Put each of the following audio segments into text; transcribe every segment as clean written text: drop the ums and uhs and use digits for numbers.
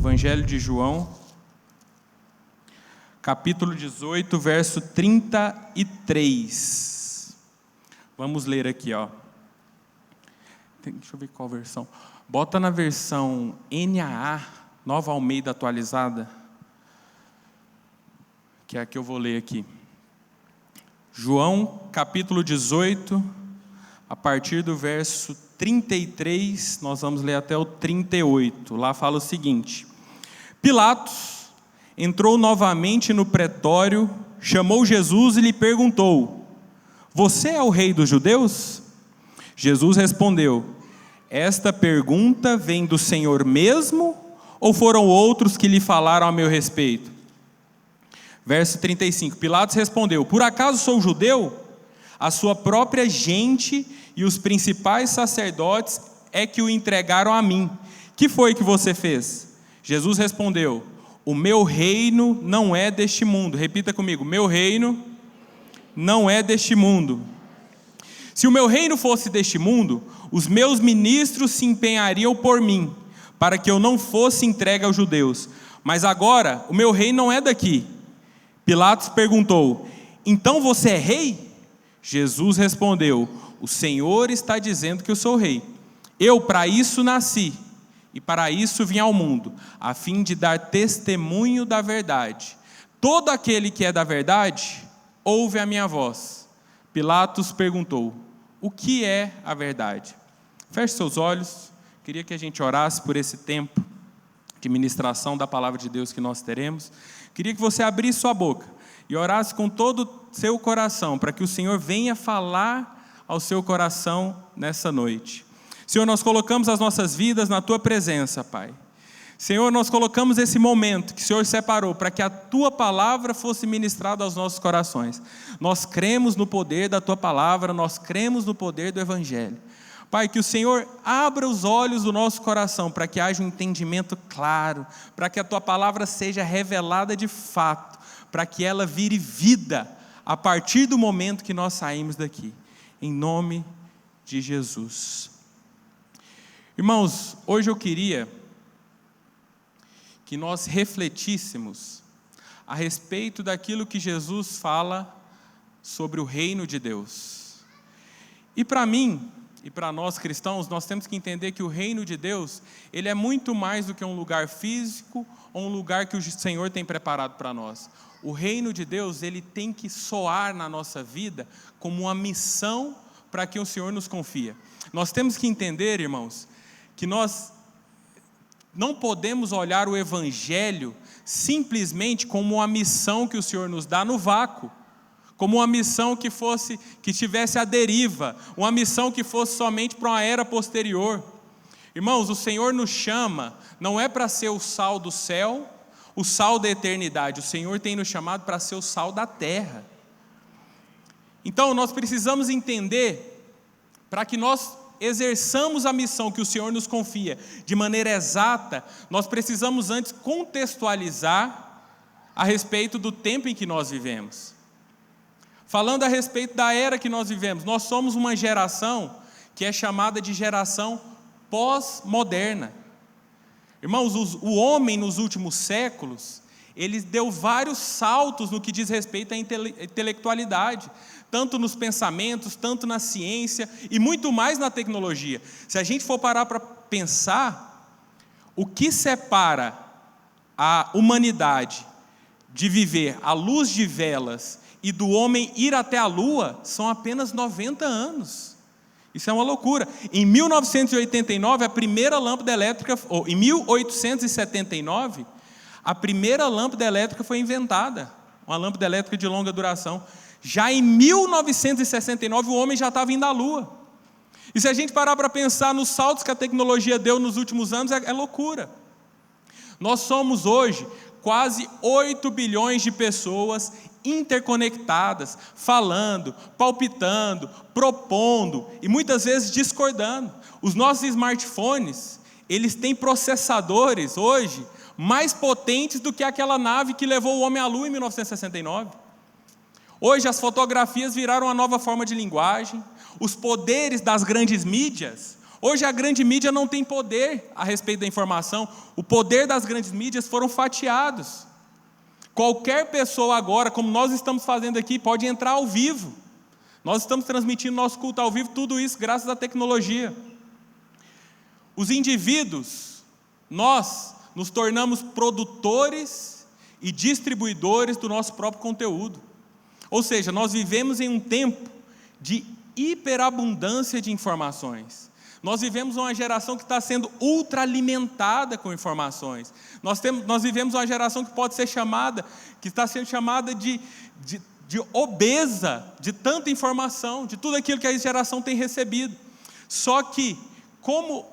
Evangelho de João, capítulo 18, verso 33. Vamos ler aqui, ó. Deixa eu ver qual versão. Bota na versão NAA, Nova Almeida Atualizada, que é a que eu vou ler aqui. João, capítulo 18, a partir do verso 33, nós vamos ler até o 38. Lá fala o seguinte: Pilatos entrou novamente no pretório, chamou Jesus e lhe perguntou: Você é o rei dos judeus? Jesus respondeu: Esta pergunta vem do Senhor mesmo, ou foram outros que lhe falaram a meu respeito? Verso 35, Pilatos respondeu: Por acaso sou judeu? A sua própria gente e os principais sacerdotes é que o entregaram a mim. Que foi que você fez? Jesus respondeu: O meu reino não é deste mundo. Repita comigo: meu reino não é deste mundo. Se o meu reino fosse deste mundo, os meus ministros se empenhariam por mim, para que eu não fosse entregue aos judeus. Mas agora, o meu reino não é daqui. Pilatos perguntou: Então você é rei? Jesus respondeu: O Senhor está dizendo que eu sou rei. Eu para isso nasci, e para isso vim ao mundo, a fim de dar testemunho da verdade. Todo aquele que é da verdade, ouve a minha voz. Pilatos perguntou: O que é a verdade? Feche seus olhos. Queria que a gente orasse por esse tempo de ministração da palavra de Deus que nós teremos. Queria que você abrisse sua boca e orasse com todo o seu coração, para que o Senhor venha falar ao seu coração nessa noite. Senhor, nós colocamos as nossas vidas na Tua presença, Pai. Senhor, nós colocamos esse momento que o Senhor separou para que a Tua palavra fosse ministrada aos nossos corações. Nós cremos no poder da Tua palavra, nós cremos no poder do Evangelho. Pai, que o Senhor abra os olhos do nosso coração para que haja um entendimento claro, para que a Tua palavra seja revelada de fato, para que ela vire vida a partir do momento que nós saímos daqui. Em nome de Jesus. Irmãos, hoje eu queria que nós refletíssemos a respeito daquilo que Jesus fala sobre o reino de Deus. E para mim, e para nós cristãos, nós temos que entender que o reino de Deus, ele é muito mais do que um lugar físico ou um lugar que o Senhor tem preparado para nós. O reino de Deus, ele tem que soar na nossa vida como uma missão para que o Senhor nos confia. Nós temos que entender, irmãos, que nós não podemos olhar o Evangelho simplesmente como uma missão que o Senhor nos dá no vácuo, como uma missão que estivesse à deriva, uma missão que fosse somente para uma era posterior. Irmãos, o Senhor nos chama, não é para ser o sal do céu, o sal da eternidade, o Senhor tem nos chamado para ser o sal da terra. Então nós precisamos entender, para que nós exerçamos a missão que o Senhor nos confia de maneira exata, nós precisamos antes contextualizar a respeito do tempo em que nós vivemos. Falando a respeito da era que nós vivemos, nós somos uma geração que é chamada de geração pós-moderna. Irmãos, o homem nos últimos séculos, ele deu vários saltos no que diz respeito à intelectualidade, tanto nos pensamentos, tanto na ciência e muito mais na tecnologia. Se a gente for parar para pensar, o que separa a humanidade de viver à luz de velas e do homem ir até a lua são apenas 90 anos. Isso é uma loucura. Em 1989, a primeira lâmpada elétrica, ou em 1879, a primeira lâmpada elétrica foi inventada, uma lâmpada elétrica de longa duração. Já em 1969, o homem já estava indo à lua. E se a gente parar para pensar nos saltos que a tecnologia deu nos últimos anos, é loucura. Nós somos hoje quase 8 bilhões de pessoas interconectadas, falando, palpitando, propondo e muitas vezes discordando. Os nossos smartphones, eles têm processadores hoje mais potentes do que aquela nave que levou o homem à lua em 1969. Hoje as fotografias viraram uma nova forma de linguagem, os poderes das grandes mídias Hoje a grande mídia não tem poder a respeito da informação. O poder das grandes mídias foram fatiados. Qualquer pessoa agora, como nós estamos fazendo aqui, pode entrar ao vivo. Nós estamos transmitindo nosso culto ao vivo, tudo isso graças à tecnologia. Os indivíduos, nós nos tornamos produtores e distribuidores do nosso próprio conteúdo. Ou seja, nós vivemos em um tempo de hiperabundância de informações. Nós vivemos uma geração que está sendo ultraalimentada com informações. Nós vivemos uma geração que pode ser chamada, que está sendo chamada de obesa, de tanta informação, de tudo aquilo que a geração tem recebido. Só que, como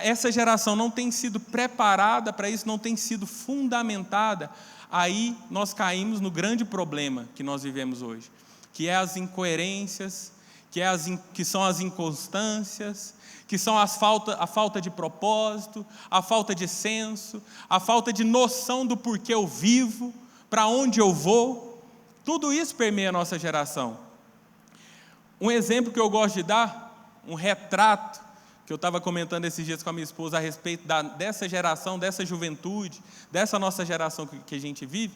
essa geração não tem sido preparada para isso, não tem sido fundamentada, aí nós caímos no grande problema que nós vivemos hoje, que é as incoerências, que são as inconstâncias, que são a falta de propósito, a falta de senso, a falta de noção do porquê eu vivo, para onde eu vou. Tudo isso permeia a nossa geração. Um exemplo que eu gosto de dar, um retrato, que eu estava comentando esses dias com a minha esposa a respeito dessa geração, dessa juventude, dessa nossa geração que a gente vive,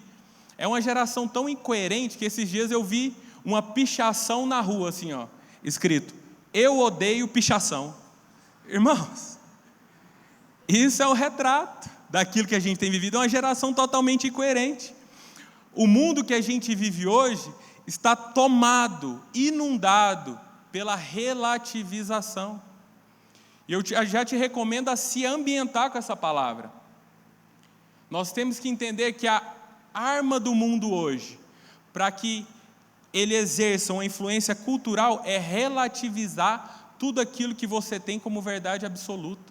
é uma geração tão incoerente que esses dias eu vi uma pichação na rua, assim, ó, escrito: eu odeio pichação. Irmãos, isso é um retrato daquilo que a gente tem vivido, é uma geração totalmente incoerente. O mundo que a gente vive hoje está tomado, inundado pela relativização. E eu já te recomendo a se ambientar com essa palavra. Nós temos que entender que a arma do mundo hoje, para que ele exerça uma influência cultural, é relativizar tudo aquilo que você tem como verdade absoluta.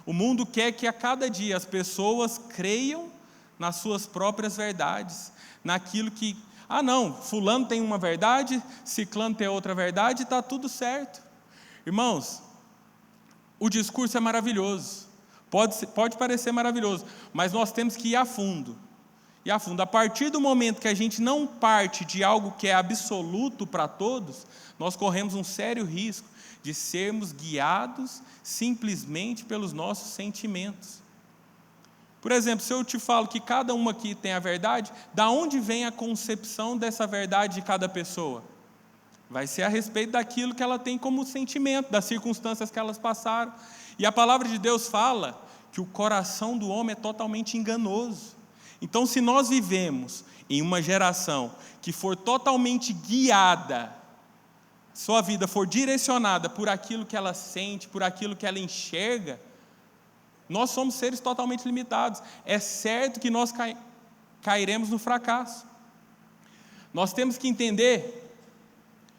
O mundo quer que a cada dia as pessoas creiam nas suas próprias verdades, naquilo que, não, fulano tem uma verdade, ciclano tem outra verdade, está tudo certo. Irmãos, o discurso é maravilhoso, pode parecer maravilhoso, mas nós temos que ir a fundo. E a fundo, a partir do momento que a gente não parte de algo que é absoluto para todos, nós corremos um sério risco de sermos guiados simplesmente pelos nossos sentimentos. Por exemplo, se eu te falo que cada um aqui tem a verdade, da onde vem a concepção dessa verdade de cada pessoa? Vai ser a respeito daquilo que ela tem como sentimento, das circunstâncias que elas passaram. E a palavra de Deus fala que o coração do homem é totalmente enganoso. Então, se nós vivemos em uma geração que for totalmente guiada, sua vida for direcionada por aquilo que ela sente, por aquilo que ela enxerga, nós somos seres totalmente limitados. É certo que nós cairemos no fracasso. Nós temos que entender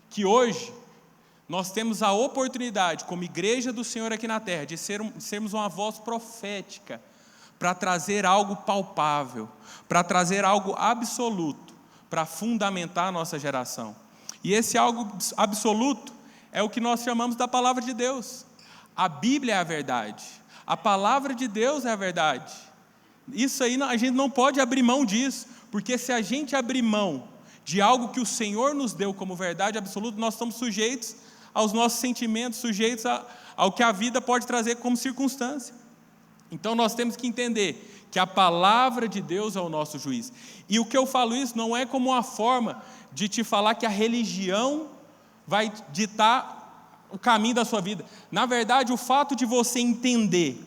que hoje nós temos a oportunidade, como igreja do Senhor aqui na terra, de sermos uma voz profética, para trazer algo palpável, para trazer algo absoluto, para fundamentar a nossa geração. E esse algo absoluto é o que nós chamamos da palavra de Deus. A Bíblia é a verdade, a palavra de Deus é a verdade. Isso aí a gente não pode abrir mão disso, porque se a gente abrir mão de algo que o Senhor nos deu como verdade absoluta, nós estamos sujeitos aos nossos sentimentos, sujeitos ao que a vida pode trazer como circunstância. Então nós temos que entender que a palavra de Deus é o nosso juiz. E o que eu falo isso não é como uma forma de te falar que a religião vai ditar o caminho da sua vida. Na verdade, o fato de você entender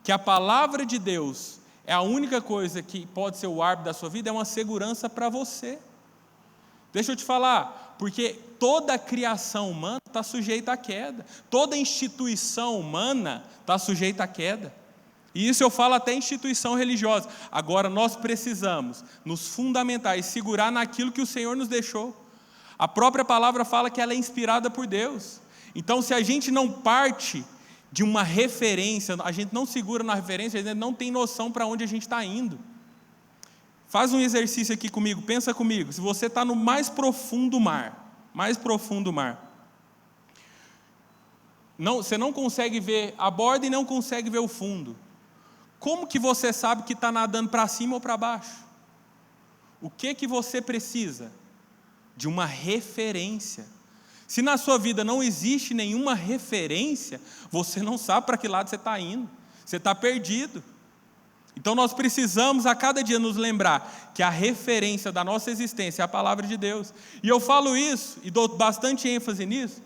que a palavra de Deus é a única coisa que pode ser o árbitro da sua vida, é uma segurança para você. Deixa eu te falar, porque toda a criação humana está sujeita à queda, toda instituição humana está sujeita à queda. E isso eu falo até instituição religiosa. Agora nós precisamos nos fundamentar e segurar naquilo que o Senhor nos deixou. A própria palavra fala que ela é inspirada por Deus. Então, se a gente não parte de uma referência, a gente não segura na referência, a gente não tem noção para onde a gente está indo. Faz um exercício aqui comigo, pensa comigo. Se você está no mais profundo mar, você não consegue ver a borda e não consegue ver o fundo. Como que você sabe que está nadando para cima ou para baixo? O que você precisa? De uma referência. Se na sua vida não existe nenhuma referência, você não sabe para que lado você está indo, você está perdido. Então nós precisamos a cada dia nos lembrar que a referência da nossa existência é a palavra de Deus. E eu falo isso, e dou bastante ênfase nisso,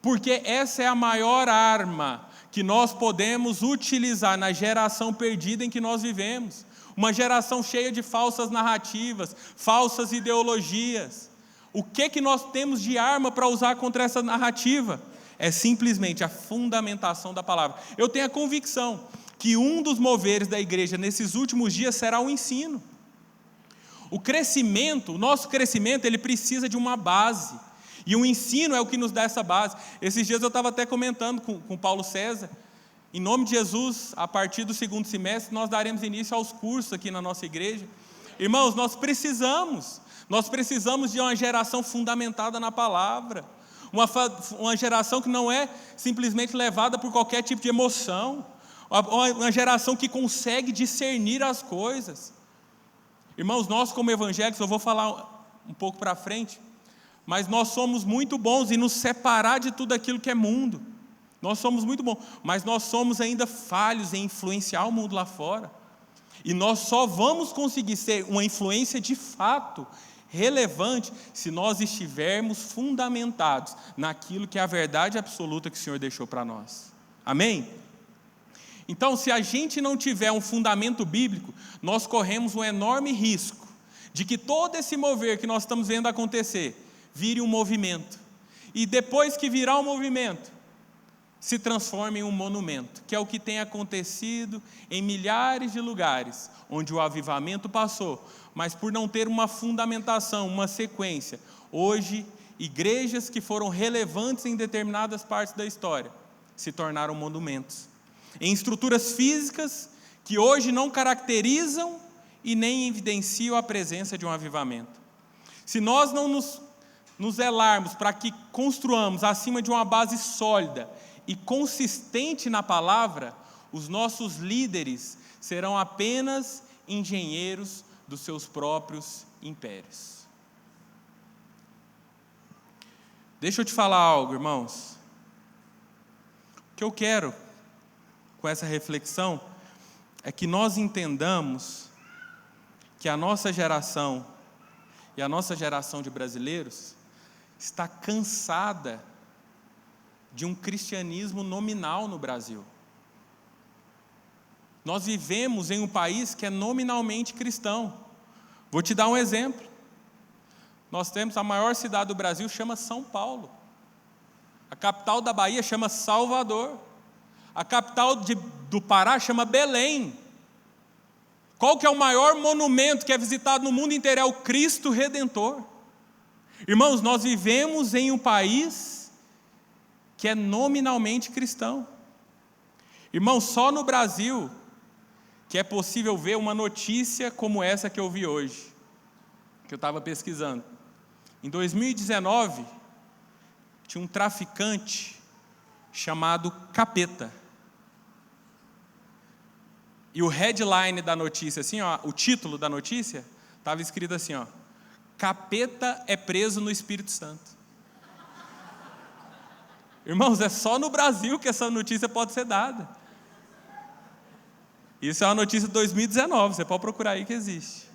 porque essa é a maior arma que nós podemos utilizar na geração perdida em que nós vivemos. Uma geração cheia de falsas narrativas, falsas ideologias. O que nós temos de arma para usar contra essa narrativa? É simplesmente a fundamentação da palavra. Eu tenho a convicção que um dos moveres da igreja nesses últimos dias será o ensino. O crescimento, o nosso crescimento, ele precisa de uma base. E o ensino é o que nos dá essa base. Esses dias eu estava até comentando com Paulo César. Em nome de Jesus, a partir do 2º semestre, nós daremos início aos cursos aqui na nossa igreja. Irmãos, nós precisamos de uma geração fundamentada na palavra. Uma geração que não é simplesmente levada por qualquer tipo de emoção. Uma geração que consegue discernir as coisas. Irmãos, nós como evangélicos, eu vou falar um pouco para frente, mas nós somos muito bons em nos separar de tudo aquilo que é mundo. Nós somos muito bons, mas nós somos ainda falhos em influenciar o mundo lá fora. E nós só vamos conseguir ser uma influência de fato relevante se nós estivermos fundamentados naquilo que é a verdade absoluta que o Senhor deixou para nós. Amém? Então, se a gente não tiver um fundamento bíblico, nós corremos um enorme risco de que todo esse mover que nós estamos vendo acontecer vire um movimento. E depois que virar um movimento, se transforme em um monumento, que é o que tem acontecido em milhares de lugares onde o avivamento passou, mas por não ter uma fundamentação, uma sequência, hoje igrejas que foram relevantes em determinadas partes da história se tornaram monumentos, em estruturas físicas que hoje não caracterizam e nem evidenciam a presença de um avivamento. Se nós não nos zelarmos para que construamos acima de uma base sólida e consistente na palavra, os nossos líderes serão apenas engenheiros dos seus próprios impérios. Deixa eu te falar algo, irmãos. O que eu quero com essa reflexão é que nós entendamos que a nossa geração e a nossa geração de brasileiros está cansada de um cristianismo nominal no Brasil. Nós vivemos em um país que é nominalmente cristão. Vou te dar um exemplo. Nós temos a maior cidade do Brasil, chama São Paulo. A capital da Bahia chama Salvador. A capital do Pará chama Belém. Qual que é o maior monumento que é visitado no mundo inteiro? É o Cristo Redentor. Irmãos, nós vivemos em um país que é nominalmente cristão. Irmãos, só no Brasil que é possível ver uma notícia como essa que eu vi hoje, que eu estava pesquisando. Em 2019, tinha um traficante chamado Capeta. E o headline da notícia, assim, ó, o título da notícia, estava escrito assim, ó: Capeta é preso no Espírito Santo. Irmãos, é só no Brasil que essa notícia pode ser dada. Isso é uma notícia de 2019, você pode procurar aí que existe.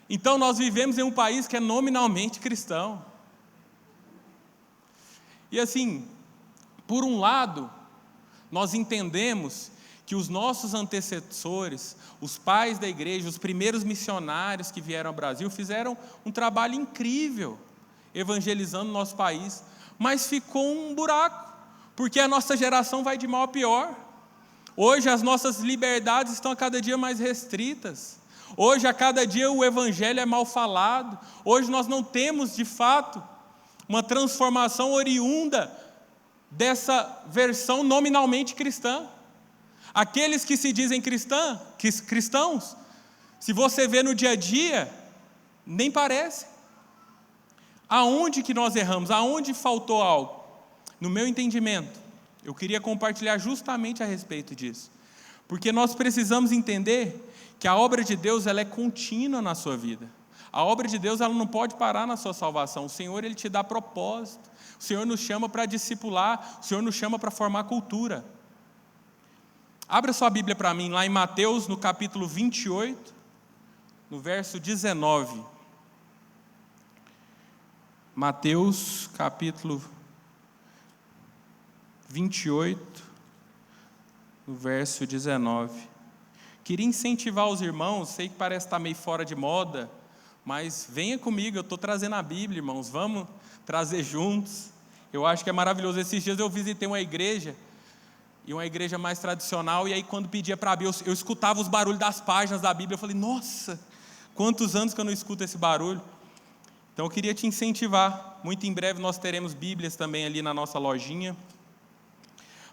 Então nós vivemos em um país que é nominalmente cristão. E assim, por um lado, nós entendemos que os nossos antecessores, os pais da igreja, os primeiros missionários que vieram ao Brasil, fizeram um trabalho incrível evangelizando o nosso país, mas ficou um buraco, porque a nossa geração vai de mal a pior. Hoje as nossas liberdades estão a cada dia mais restritas. Hoje a cada dia o evangelho é mal falado. Hoje nós não temos de fato uma transformação oriunda dessa versão nominalmente cristã. Aqueles que se dizem cristãos, se você vê no dia a dia, nem parece. Aonde que nós erramos? Aonde faltou algo? No meu entendimento, eu queria compartilhar justamente a respeito disso. Porque nós precisamos entender que a obra de Deus ela é contínua na sua vida. A obra de Deus, ela não pode parar na sua salvação. O Senhor, Ele te dá propósito. O Senhor nos chama para discipular. O Senhor nos chama para formar cultura. Abra sua Bíblia para mim, lá em Mateus, no capítulo 28, no verso 19. Mateus, capítulo 28, no verso 19. Queria incentivar os irmãos, sei que parece estar meio fora de moda, mas venha comigo, eu estou trazendo a Bíblia, irmãos, vamos trazer juntos. Eu acho que é maravilhoso. Esses dias eu visitei uma igreja, e uma igreja mais tradicional, e aí quando pedia para abrir, eu escutava os barulhos das páginas da Bíblia, eu falei, nossa, quantos anos que eu não escuto esse barulho. Então eu queria te incentivar, muito em breve nós teremos Bíblias também ali na nossa lojinha.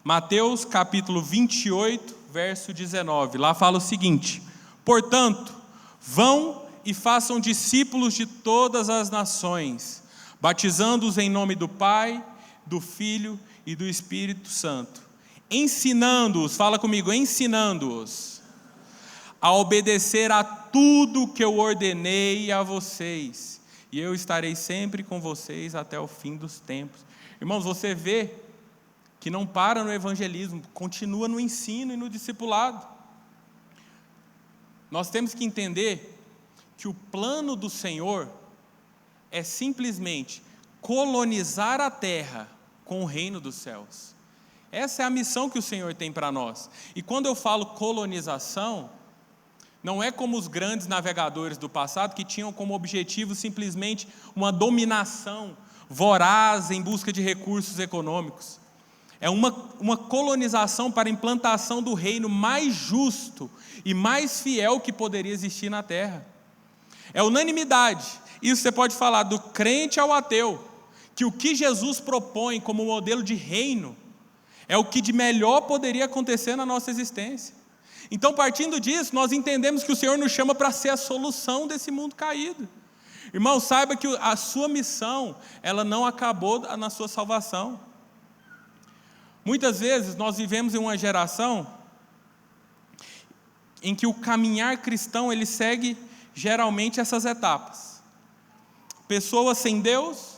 Mateus capítulo 28, verso 19, lá fala o seguinte: portanto, vão e façam discípulos de todas as nações, batizando-os em nome do Pai, do Filho e do Espírito Santo, ensinando-os, fala comigo, ensinando-os a obedecer a tudo que eu ordenei a vocês, e eu estarei sempre com vocês até o fim dos tempos. Irmãos, você vê que não para no evangelismo, continua no ensino e no discipulado. Nós temos que entender que o plano do Senhor é simplesmente colonizar a terra com o reino dos céus. Essa é a missão que o Senhor tem para nós. E quando eu falo colonização, não é como os grandes navegadores do passado que tinham como objetivo simplesmente uma dominação voraz em busca de recursos econômicos. É uma colonização para a implantação do reino mais justo e mais fiel que poderia existir na terra. É unanimidade. Isso você pode falar do crente ao ateu, que o que Jesus propõe como modelo de reino é o que de melhor poderia acontecer na nossa existência. Então, partindo disso, nós entendemos que o Senhor nos chama para ser a solução desse mundo caído. Irmão, saiba que a sua missão, ela não acabou na sua salvação. Muitas vezes nós vivemos em uma geração em que o caminhar cristão, ele segue geralmente essas etapas. Pessoa sem Deus,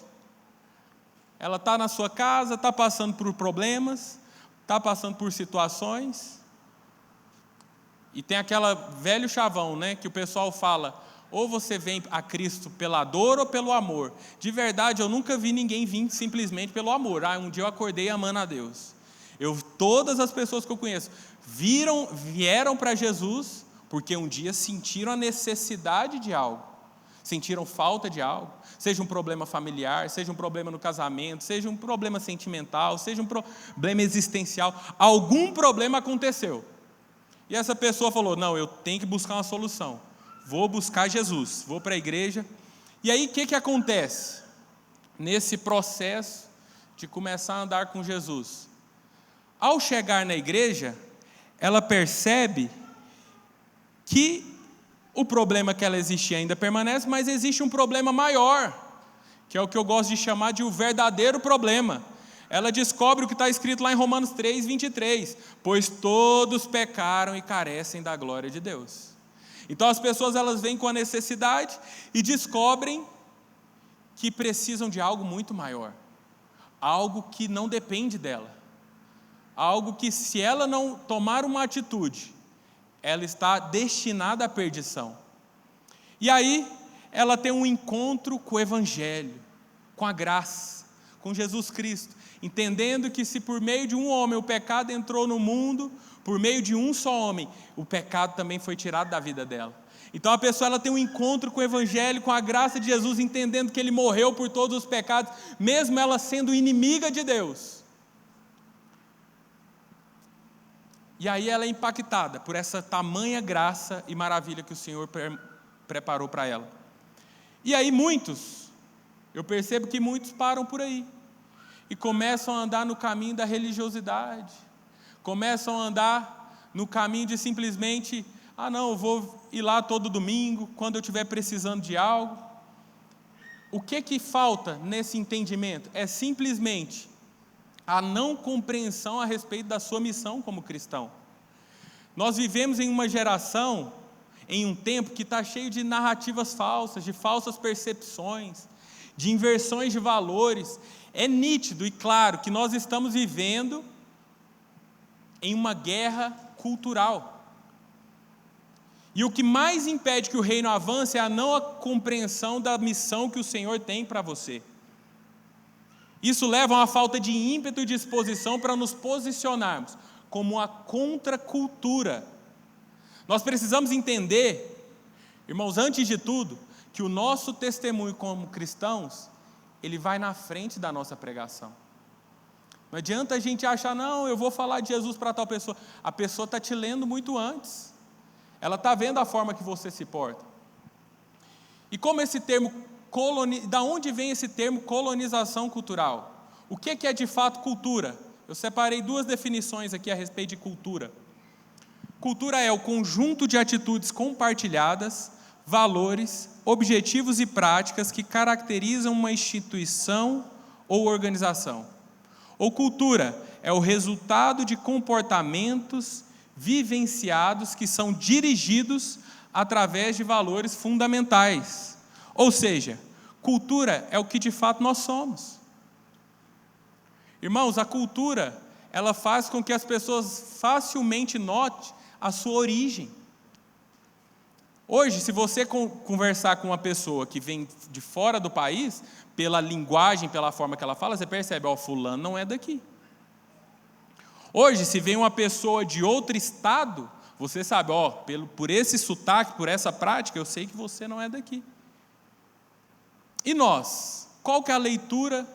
ela está na sua casa, está passando por problemas, está passando por situações, e tem aquela velho chavão, né, que o pessoal fala, ou você vem a Cristo pela dor ou pelo amor. De verdade, eu nunca vi ninguém vir simplesmente pelo amor. Um dia eu acordei amando a Deus. Todas as pessoas que eu conheço vieram para Jesus porque um dia sentiram a necessidade de algo, sentiram falta de algo, seja um problema familiar, seja um problema no casamento, seja um problema sentimental, seja um problema existencial, algum problema aconteceu. E essa pessoa falou, não, eu tenho que buscar uma solução, vou buscar Jesus, vou para a igreja. E aí o que acontece? Nesse processo de começar a andar com Jesus, ao chegar na igreja, ela percebe que o problema que ela existia ainda permanece, mas existe um problema maior, que é o que eu gosto de chamar de o verdadeiro problema. Ela descobre o que está escrito lá em Romanos 3, 23, pois todos pecaram e carecem da glória de Deus. Então as pessoas, elas vêm com a necessidade e descobrem que precisam de algo muito maior, algo que não depende dela, algo que, se ela não tomar uma atitude, ela está destinada à perdição. E aí ela tem um encontro com o Evangelho, com a graça, com Jesus Cristo, entendendo que se por meio de um homem o pecado entrou no mundo, por meio de um só homem, o pecado também foi tirado da vida dela. Então a pessoa, ela tem um encontro com o Evangelho, com a graça de Jesus, entendendo que Ele morreu por todos os pecados, mesmo ela sendo inimiga de Deus. E aí ela é impactada por essa tamanha graça e maravilha que o Senhor preparou para ela. E aí eu percebo que muitos param por aí e começam a andar no caminho da religiosidade, começam a andar no caminho de simplesmente, não, eu vou ir lá todo domingo, quando eu estiver precisando de algo. O que falta nesse entendimento? É simplesmente a não compreensão a respeito da sua missão como cristão. Nós vivemos em uma geração em um tempo que está cheio de narrativas falsas, de falsas percepções, de inversões de valores. É nítido e claro que nós estamos vivendo em uma guerra cultural. E o que mais impede que o reino avance é a não compreensão da missão que o Senhor tem para você. Isso leva a uma falta de ímpeto e disposição para nos posicionarmos como a contracultura. Nós precisamos entender, irmãos, antes de tudo, que o nosso testemunho como cristãos, ele vai na frente da nossa pregação. Não adianta a gente achar, não, eu vou falar de Jesus para tal pessoa. A pessoa está te lendo muito antes. Ela está vendo a forma que você se porta. E como esse termo, da onde vem esse termo colonização cultural? O que é de fato cultura? Eu separei 2 definições aqui a respeito de cultura. Cultura é o conjunto de atitudes compartilhadas, valores, objetivos e práticas que caracterizam uma instituição ou organização. Ou cultura é o resultado de comportamentos vivenciados que são dirigidos através de valores fundamentais. Ou seja, cultura é o que de fato nós somos. Irmãos, a cultura, ela faz com que as pessoas facilmente notem a sua origem. Hoje, se você conversar com uma pessoa que vem de fora do país, pela linguagem, pela forma que ela fala, você percebe, fulano não é daqui. Hoje, se vem uma pessoa de outro estado, você sabe, por esse sotaque, por essa prática, eu sei que você não é daqui. E nós? Qual que é a leitura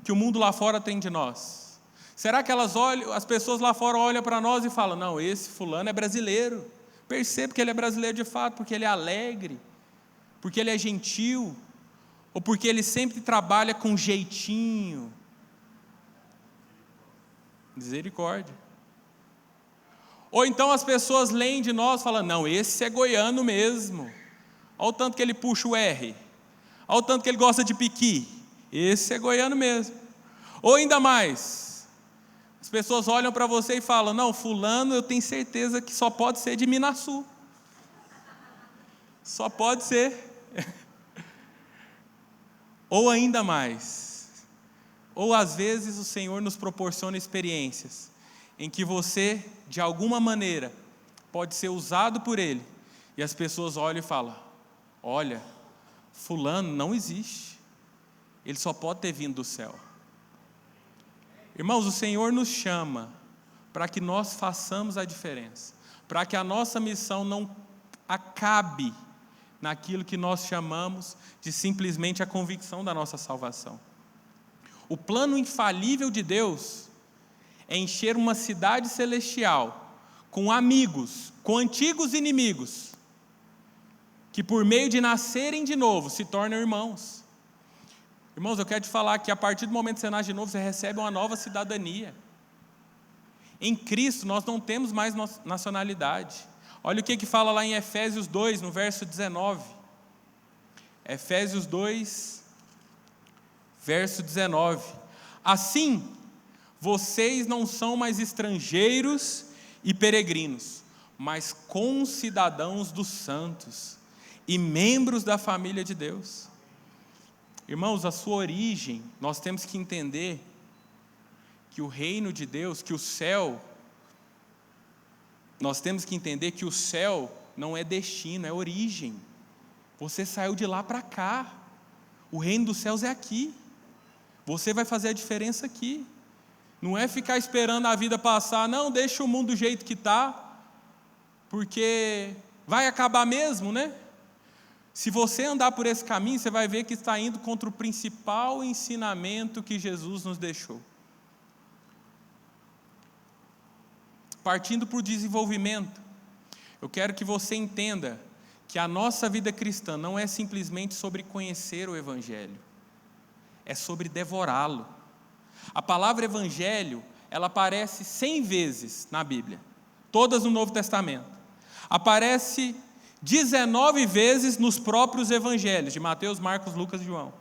que o mundo lá fora tem de nós? Será que as pessoas lá fora olham para nós e falam, não, esse fulano é brasileiro. Percebo que ele é brasileiro de fato, porque ele é alegre, porque ele é gentil, ou porque ele sempre trabalha com jeitinho. Misericórdia. Ou então as pessoas leem de nós falando, não, esse é goiano mesmo. Olha o tanto que ele puxa o R. Olha o tanto que ele gosta de piqui. Esse é goiano mesmo. Ou ainda mais, as pessoas olham para você e falam, não, fulano eu tenho certeza que só pode ser de Minasul. Só pode ser. Ou ainda mais, ou às vezes o Senhor nos proporciona experiências em que você, de alguma maneira, pode ser usado por Ele, e as pessoas olham e falam, olha, fulano não existe, ele só pode ter vindo do céu. Irmãos, o Senhor nos chama para que nós façamos a diferença, para que a nossa missão não acabe naquilo que nós chamamos de simplesmente a convicção da nossa salvação. O plano infalível de Deus é encher uma cidade celestial com amigos, com antigos inimigos, que por meio de nascerem de novo se tornam irmãos. Irmãos, eu quero te falar que a partir do momento que você nasce de novo, você recebe uma nova cidadania. Em Cristo nós não temos mais nacionalidade. Olha o que fala lá em Efésios 2, no verso 19. Efésios 2, verso 19. Assim, vocês não são mais estrangeiros e peregrinos, mas concidadãos dos santos e membros da família de Deus. Irmãos, a sua origem, nós temos que entender que o reino de Deus, que o céu, nós temos que entender que o céu não é destino, é origem. Você saiu de lá para cá. O reino dos céus é aqui. Você vai fazer a diferença aqui. Não é ficar esperando a vida passar, não, deixa o mundo do jeito que está, porque vai acabar mesmo, né? Se você andar por esse caminho, você vai ver que está indo contra o principal ensinamento que Jesus nos deixou. Partindo para o desenvolvimento, eu quero que você entenda que a nossa vida cristã não é simplesmente sobre conhecer o Evangelho, é sobre devorá-lo. A palavra Evangelho, ela aparece 100 vezes na Bíblia, todas no Novo Testamento. Aparece 19 vezes nos próprios Evangelhos, de Mateus, Marcos, Lucas e João.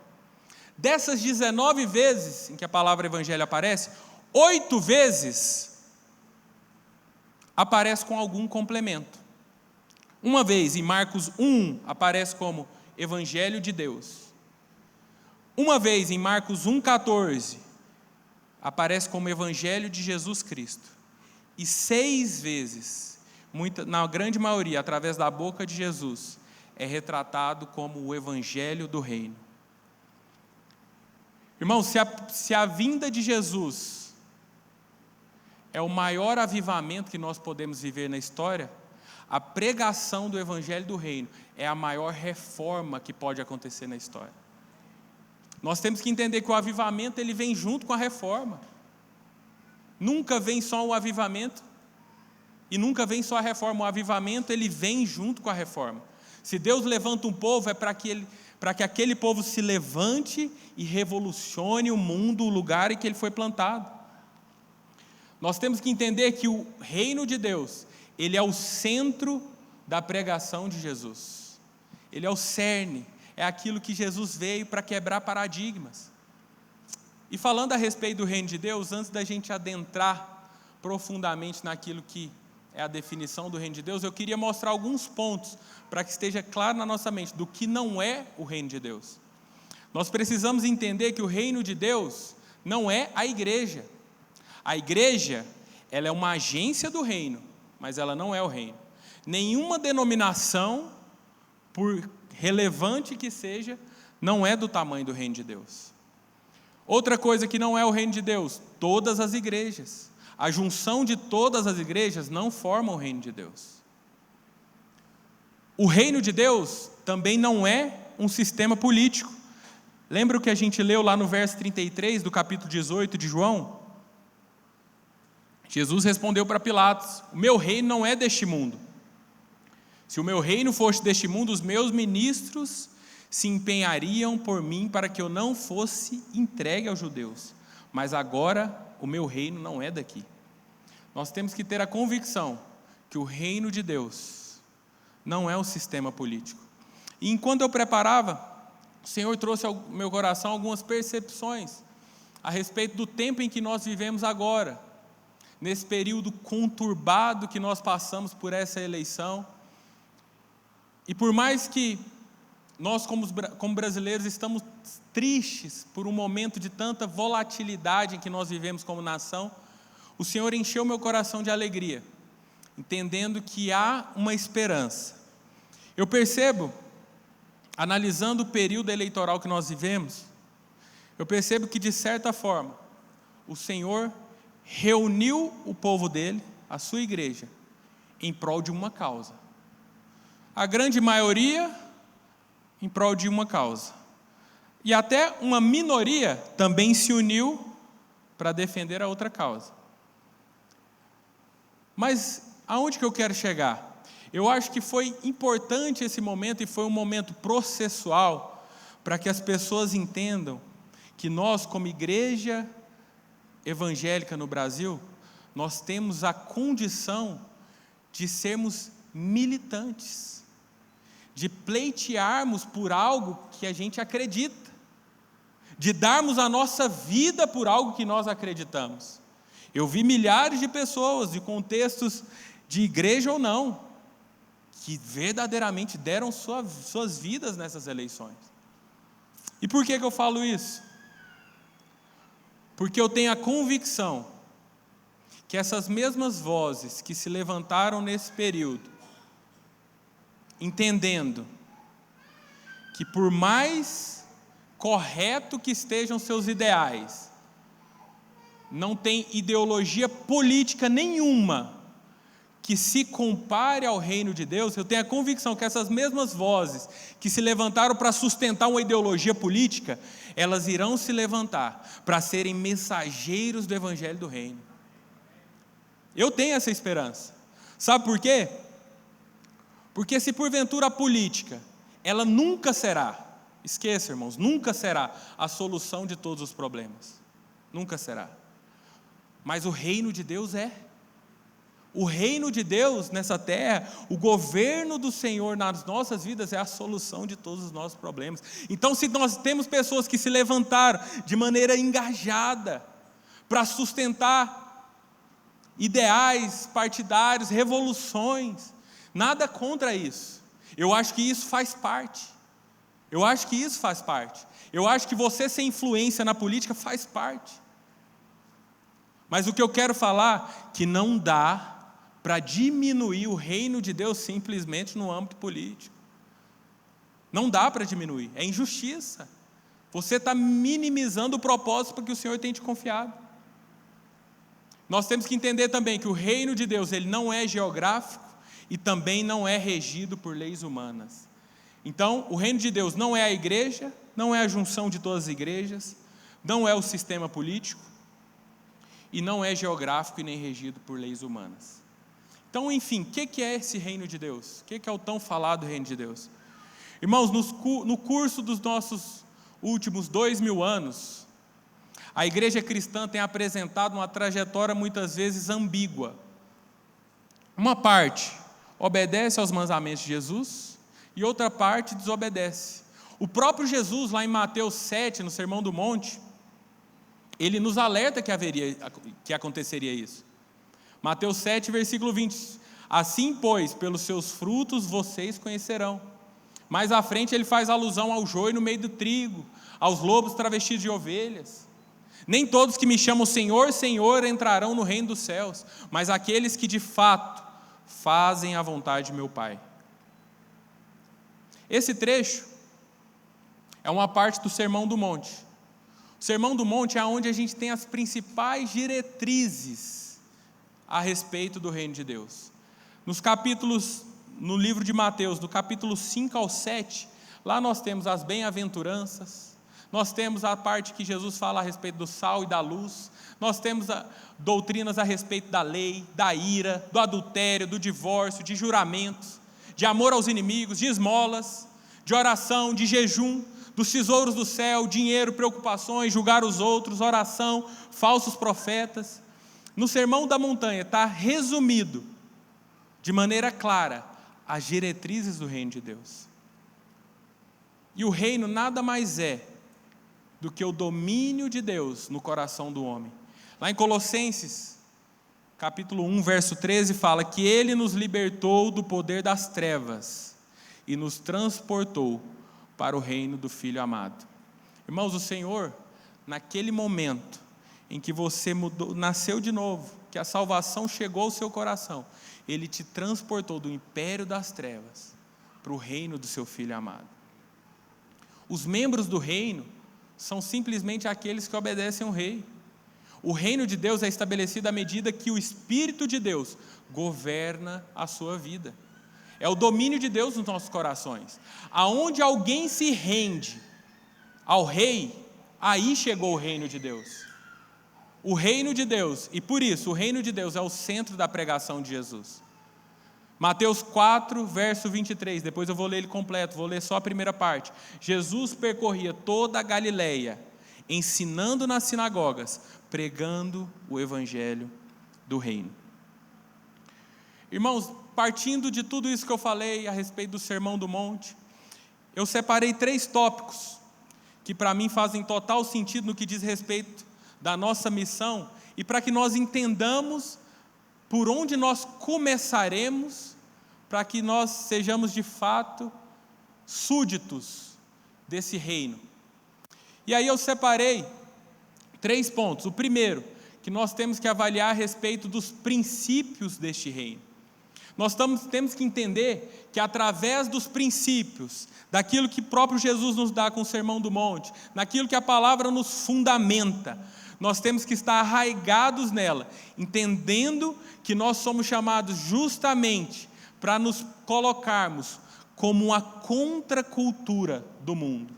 Dessas 19 vezes em que a palavra Evangelho aparece, 8 vezes aparece com algum complemento. Uma vez em Marcos 1 aparece como Evangelho de Deus. Uma vez em Marcos 1,14 aparece como Evangelho de Jesus Cristo. E 6 vezes, na grande maioria, através da boca de Jesus, é retratado como o Evangelho do Reino. Irmão, se a vinda de Jesus é o maior avivamento que nós podemos viver na história, a pregação do Evangelho do Reino é a maior reforma que pode acontecer na história. Nós temos que entender que o avivamento ele vem junto com a reforma. Nunca vem só o avivamento e nunca vem só a reforma. O avivamento ele vem junto com a reforma. Se Deus levanta um povo, é para que aquele povo se levante e revolucione o mundo, o lugar em que ele foi plantado. Nós temos que entender que o reino de Deus, ele é o centro da pregação de Jesus. Ele é o cerne, é aquilo que Jesus veio para quebrar paradigmas. E falando a respeito do reino de Deus, antes da gente adentrar profundamente naquilo que é a definição do reino de Deus, eu queria mostrar alguns pontos para que esteja claro na nossa mente do que não é o reino de Deus. Nós precisamos entender que o reino de Deus não é a igreja. A igreja, ela é uma agência do reino, mas ela não é o reino. Nenhuma denominação, por relevante que seja, não é do tamanho do reino de Deus. Outra coisa que não é o reino de Deus, todas as igrejas. A junção de todas as igrejas não forma o reino de Deus. O reino de Deus também não é um sistema político. Lembra o que a gente leu lá no verso 33 do capítulo 18 de João? Jesus respondeu para Pilatos: o meu reino não é deste mundo. Se o meu reino fosse deste mundo, os meus ministros se empenhariam por mim para que eu não fosse entregue aos judeus. Mas agora o meu reino não é daqui. Nós temos que ter a convicção que o reino de Deus não é um sistema político. E enquanto eu preparava, o Senhor trouxe ao meu coração algumas percepções a respeito do tempo em que nós vivemos agora, nesse período conturbado que nós passamos por essa eleição. E por mais que nós, como brasileiros, estamos tristes por um momento de tanta volatilidade em que nós vivemos como nação, o Senhor encheu meu coração de alegria, entendendo que há uma esperança. Eu percebo, analisando o período eleitoral que nós vivemos, eu percebo que, de certa forma, o Senhor reuniu o povo dele, a sua igreja, em prol de uma causa. A grande maioria em prol de uma causa. E até uma minoria também se uniu para defender a outra causa. Mas aonde que eu quero chegar? Eu acho que foi importante esse momento e foi um momento processual para que as pessoas entendam que nós, como igreja evangélica no Brasil, nós temos a condição de sermos militantes, de pleitearmos por algo que a gente acredita, de darmos a nossa vida por algo que nós acreditamos. Eu vi milhares de pessoas, de contextos de igreja ou não, que verdadeiramente deram suas vidas nessas eleições. E por que eu falo isso? Porque eu tenho a convicção que essas mesmas vozes que se levantaram nesse período, entendendo que por mais correto que estejam seus ideais, não tem ideologia política nenhuma que se compare ao reino de Deus, eu tenho a convicção que essas mesmas vozes que se levantaram para sustentar uma ideologia política, elas irão se levantar para serem mensageiros do evangelho do reino. Eu tenho essa esperança. Sabe por quê? Porque se porventura a política, ela nunca será, esqueça, irmãos, nunca será a solução de todos os problemas. Nunca será. Mas o reino de Deus é. O reino de Deus nessa terra, o governo do Senhor nas nossas vidas é a solução de todos os nossos problemas. Então, se nós temos pessoas que se levantaram de maneira engajada para sustentar ideais partidários, revoluções, Nada contra isso. Eu acho que isso faz parte. Eu acho que você ser influência na política faz parte. Mas o que eu quero falar, que não dá para diminuir o reino de Deus simplesmente no âmbito político. Não dá para diminuir, é injustiça. Você está minimizando o propósito para que o Senhor tem te confiado. Nós temos que entender também que o reino de Deus, ele não é geográfico e também não é regido por leis humanas. Então, o reino de Deus não é a igreja, não é a junção de todas as igrejas, não é o sistema político e não é geográfico e nem regido por leis humanas. Então, enfim, o que é esse reino de Deus? O que é o tão falado reino de Deus? Irmãos, no curso dos nossos últimos 2000 anos, a igreja cristã tem apresentado uma trajetória muitas vezes ambígua. Uma parte obedece aos mandamentos de Jesus e outra parte desobedece. O próprio Jesus, lá em Mateus 7, no Sermão do Monte, ele nos alerta que aconteceria isso. Mateus 7, versículo 20. Assim, pois, pelos seus frutos vocês conhecerão. Mais à frente ele faz alusão ao joio no meio do trigo, aos lobos travestidos de ovelhas. Nem todos que me chamam Senhor, Senhor entrarão no reino dos céus, mas aqueles que de fato fazem a vontade de meu Pai. Esse trecho é uma parte do Sermão do Monte. O Sermão do Monte é onde a gente tem as principais diretrizes a respeito do reino de Deus. No livro de Mateus, do capítulo 5 ao 7, lá nós temos as bem-aventuranças, nós temos a parte que Jesus fala a respeito do sal e da luz, nós temos doutrinas a respeito da lei, da ira, do adultério, do divórcio, de juramentos, de amor aos inimigos, de esmolas, de oração, de jejum, dos tesouros do céu, dinheiro, preocupações, julgar os outros, oração, falsos profetas. No Sermão da Montanha está resumido, de maneira clara, as diretrizes do reino de Deus. E o reino nada mais é do que o domínio de Deus no coração do homem. Lá em Colossenses, capítulo 1, verso 13, fala que Ele nos libertou do poder das trevas e nos transportou para o reino do Filho amado. Irmãos, o Senhor, naquele momento em que você nasceu de novo, que a salvação chegou ao seu coração, Ele te transportou do império das trevas para o reino do seu Filho amado. Os membros do reino são simplesmente aqueles que obedecem ao rei. O reino de Deus é estabelecido à medida que o Espírito de Deus governa a sua vida. É o domínio de Deus nos nossos corações. Aonde alguém se rende ao rei, aí chegou o reino de Deus. O reino de Deus, e por isso o reino de Deus é o centro da pregação de Jesus. Mateus 4, verso 23, depois eu vou ler ele completo, vou ler só a primeira parte. Jesus percorria toda a Galileia, ensinando nas sinagogas, pregando o evangelho do reino. Irmãos, partindo de tudo isso que eu falei a respeito do Sermão do Monte, eu separei 3 tópicos que para mim fazem total sentido no que diz respeito da nossa missão e para que nós entendamos por onde nós começaremos para que nós sejamos de fato súditos desse reino. E aí eu separei 3 pontos. O primeiro, que nós temos que avaliar a respeito dos princípios deste reino. Nós temos que entender que através dos princípios, daquilo que próprio Jesus nos dá com o Sermão do Monte, naquilo que a palavra nos fundamenta, nós temos que estar arraigados nela, entendendo que nós somos chamados justamente para nos colocarmos como uma contracultura do mundo.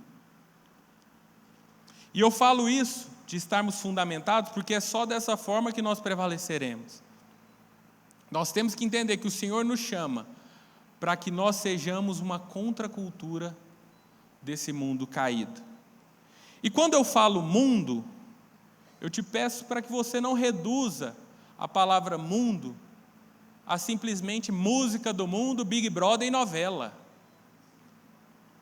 E eu falo isso de estarmos fundamentados porque é só dessa forma que nós prevaleceremos. Nós temos que entender que o Senhor nos chama para que nós sejamos uma contracultura desse mundo caído. E quando eu falo mundo, eu te peço para que você não reduza a palavra mundo a simplesmente música do mundo, Big Brother e novela.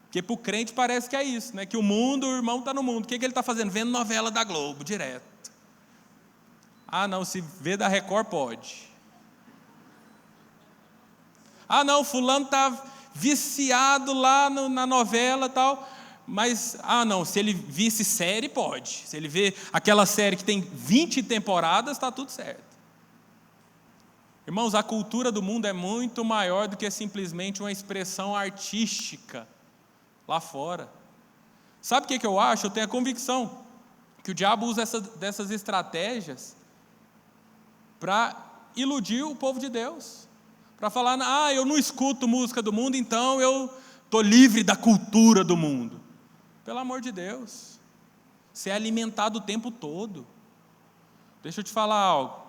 Porque para o crente parece que é isso, né? Que o mundo, o irmão está no mundo. O que ele está fazendo? Vendo novela da Globo, direto. Ah não, se vê da Record pode. Ah, não, fulano está viciado lá na novela e tal. Mas, não, se ele visse série, pode. Se ele vê aquela série que tem 20 temporadas, está tudo certo. Irmãos, a cultura do mundo é muito maior do que simplesmente uma expressão artística lá fora. Sabe o que eu acho? Eu tenho a convicção que o diabo usa dessas estratégias para iludir o povo de Deus. Para falar, eu não escuto música do mundo, então eu estou livre da cultura do mundo. Pelo amor de Deus, você é alimentado o tempo todo. Deixa eu te falar algo.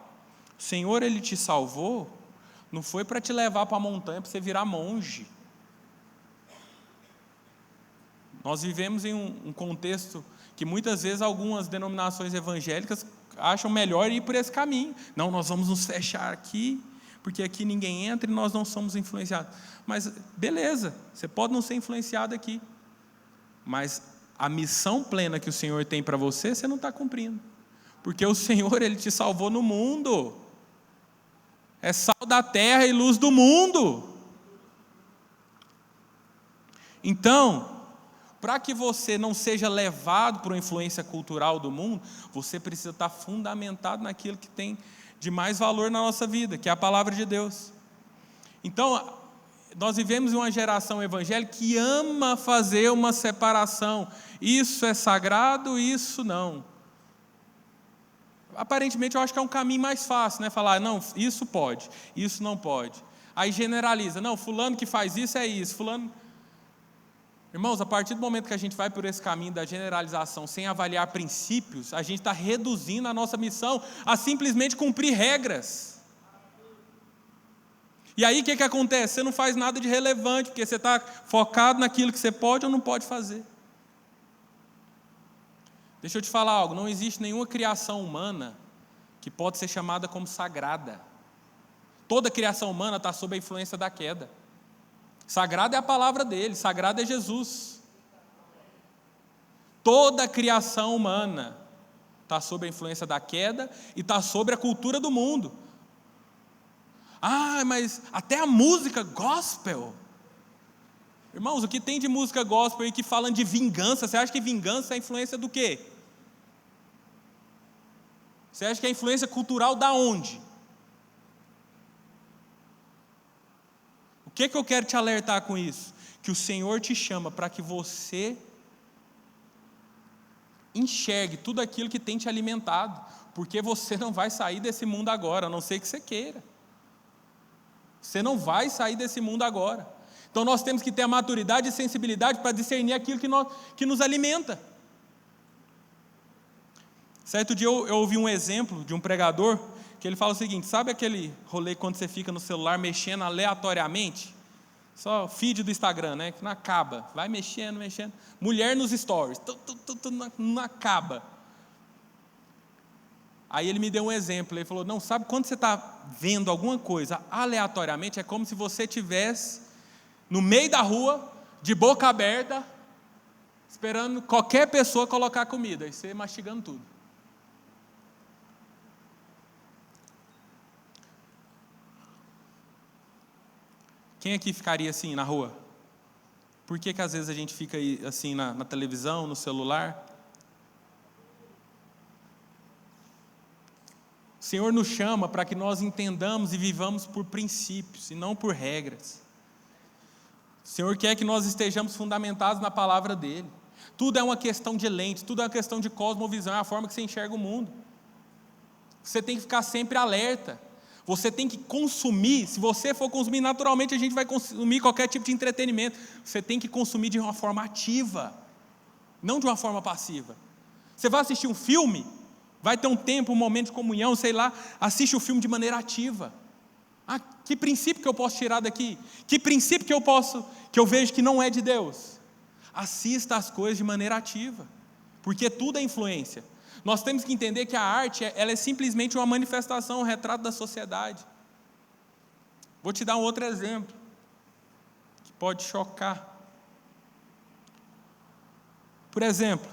O Senhor, Ele te salvou, não foi para te levar para a montanha para você virar monge. Nós vivemos em um contexto que muitas vezes algumas denominações evangélicas acham melhor ir por esse caminho. Não, nós vamos nos fechar aqui, porque aqui ninguém entra e nós não somos influenciados. Mas beleza, você pode não ser influenciado aqui, mas a missão plena que o Senhor tem para você, você não está cumprindo. Porque o Senhor, Ele te salvou no mundo. É sal da terra e luz do mundo. Então, para que você não seja levado por uma influência cultural do mundo, você precisa estar fundamentado naquilo que tem de mais valor na nossa vida, que é a palavra de Deus. Então, nós vivemos em uma geração evangélica que ama fazer uma separação. Isso é sagrado, isso não. Aparentemente eu acho que é um caminho mais fácil, né? Falar, não, isso pode, isso não pode. Aí generaliza, não, fulano que faz isso é isso, fulano... Irmãos, a partir do momento que a gente vai por esse caminho da generalização sem avaliar princípios, a gente está reduzindo a nossa missão a simplesmente cumprir regras. E aí o que acontece? Você não faz nada de relevante, porque você está focado naquilo que você pode ou não pode fazer. Deixa eu te falar algo, não existe nenhuma criação humana que pode ser chamada como sagrada. Toda criação humana está sob a influência da queda. Sagrada é a palavra dele, sagrado é Jesus. Toda a criação humana está sob a influência da queda e está sobre a cultura do mundo. Mas até a música gospel. Irmãos, o que tem de música gospel aí que falam de vingança? Você acha que vingança é influência do quê? Você acha que é influência cultural da onde? O que eu quero te alertar com isso? Que o Senhor te chama para que você enxergue tudo aquilo que tem te alimentado, porque você não vai sair desse mundo agora, a não ser que você queira. Você não vai sair desse mundo agora. Então nós temos que ter a maturidade e sensibilidade para discernir aquilo que nos alimenta. Certo dia eu ouvi um exemplo de um pregador, que ele fala o seguinte, sabe aquele rolê quando você fica no celular mexendo aleatoriamente? Só feed do Instagram, né? Que não acaba, vai mexendo. Mulher nos stories, não acaba. Aí ele me deu um exemplo, ele falou, não, sabe quando você está vendo alguma coisa aleatoriamente, é como se você estivesse no meio da rua, de boca aberta, esperando qualquer pessoa colocar comida, e você mastigando tudo. Quem aqui ficaria assim na rua? Por que às vezes a gente fica assim na televisão, no celular? O Senhor nos chama para que nós entendamos e vivamos por princípios e não por regras. O Senhor quer que nós estejamos fundamentados na palavra dEle. Tudo é uma questão de lente, tudo é uma questão de cosmovisão, é a forma que você enxerga o mundo. Você tem que ficar sempre alerta. Você tem que consumir, se você for consumir, naturalmente a gente vai consumir qualquer tipo de entretenimento. Você tem que consumir de uma forma ativa, não de uma forma passiva. Você vai assistir um filme, vai ter um tempo, um momento de comunhão, sei lá, assiste o filme de maneira ativa. Que princípio que eu posso tirar daqui? Que princípio que eu vejo que não é de Deus? Assista as coisas de maneira ativa, porque tudo é influência. Nós temos que entender que a arte, ela é simplesmente uma manifestação, um retrato da sociedade. Vou te dar um outro exemplo, que pode chocar. Por exemplo,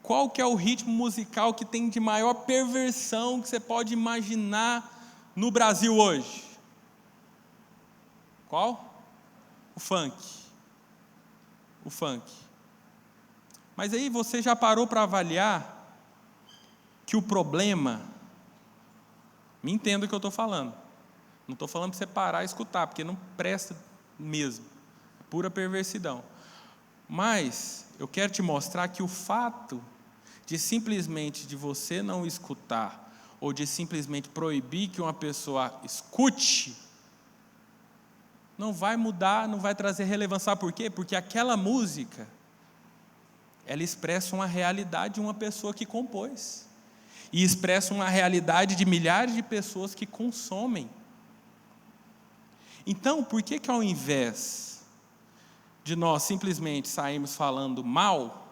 qual que é o ritmo musical que tem de maior perversão que você pode imaginar no Brasil hoje? Qual? O funk. O funk. Mas aí você já parou para avaliar que o problema, me entenda o que eu estou falando, não estou falando para você parar e escutar, porque não presta mesmo, é pura perversidão. Mas eu quero te mostrar que o fato de simplesmente de você não escutar, ou de simplesmente proibir que uma pessoa escute, não vai mudar, não vai trazer relevância. Sabe por quê? Porque aquela música, ela expressa uma realidade de uma pessoa que compôs, e expressa uma realidade de milhares de pessoas que consomem. Então, por que ao invés de nós simplesmente sairmos falando mal,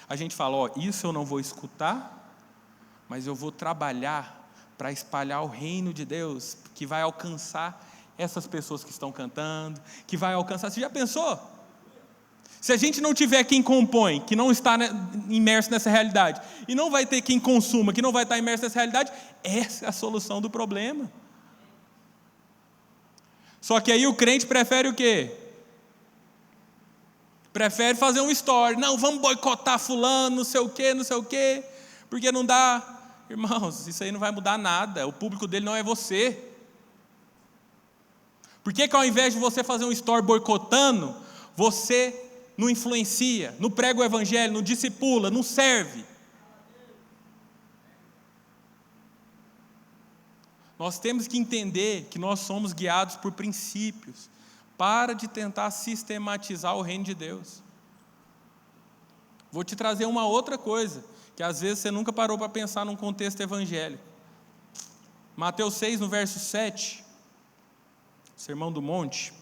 a gente fala, isso eu não vou escutar, mas eu vou trabalhar para espalhar o reino de Deus, que vai alcançar essas pessoas que estão cantando, que vai alcançar. Você já pensou? Se a gente não tiver quem compõe, que não está imerso nessa realidade, e não vai ter quem consuma, que não vai estar imerso nessa realidade, essa é a solução do problema. Só que aí o crente prefere o quê? Prefere fazer um story. Não, vamos boicotar fulano, não sei o quê, porque não dá. Irmãos, isso aí não vai mudar nada, o público dele não é você. Por que ao invés de você fazer um story boicotando, você não influencia, não prega o evangelho, não discipula, não serve? Nós temos que entender que nós somos guiados por princípios. Para de tentar sistematizar o reino de Deus. Vou te trazer uma outra coisa, que às vezes você nunca parou para pensar num contexto evangélico. Mateus 6, no verso 7, Sermão do Monte.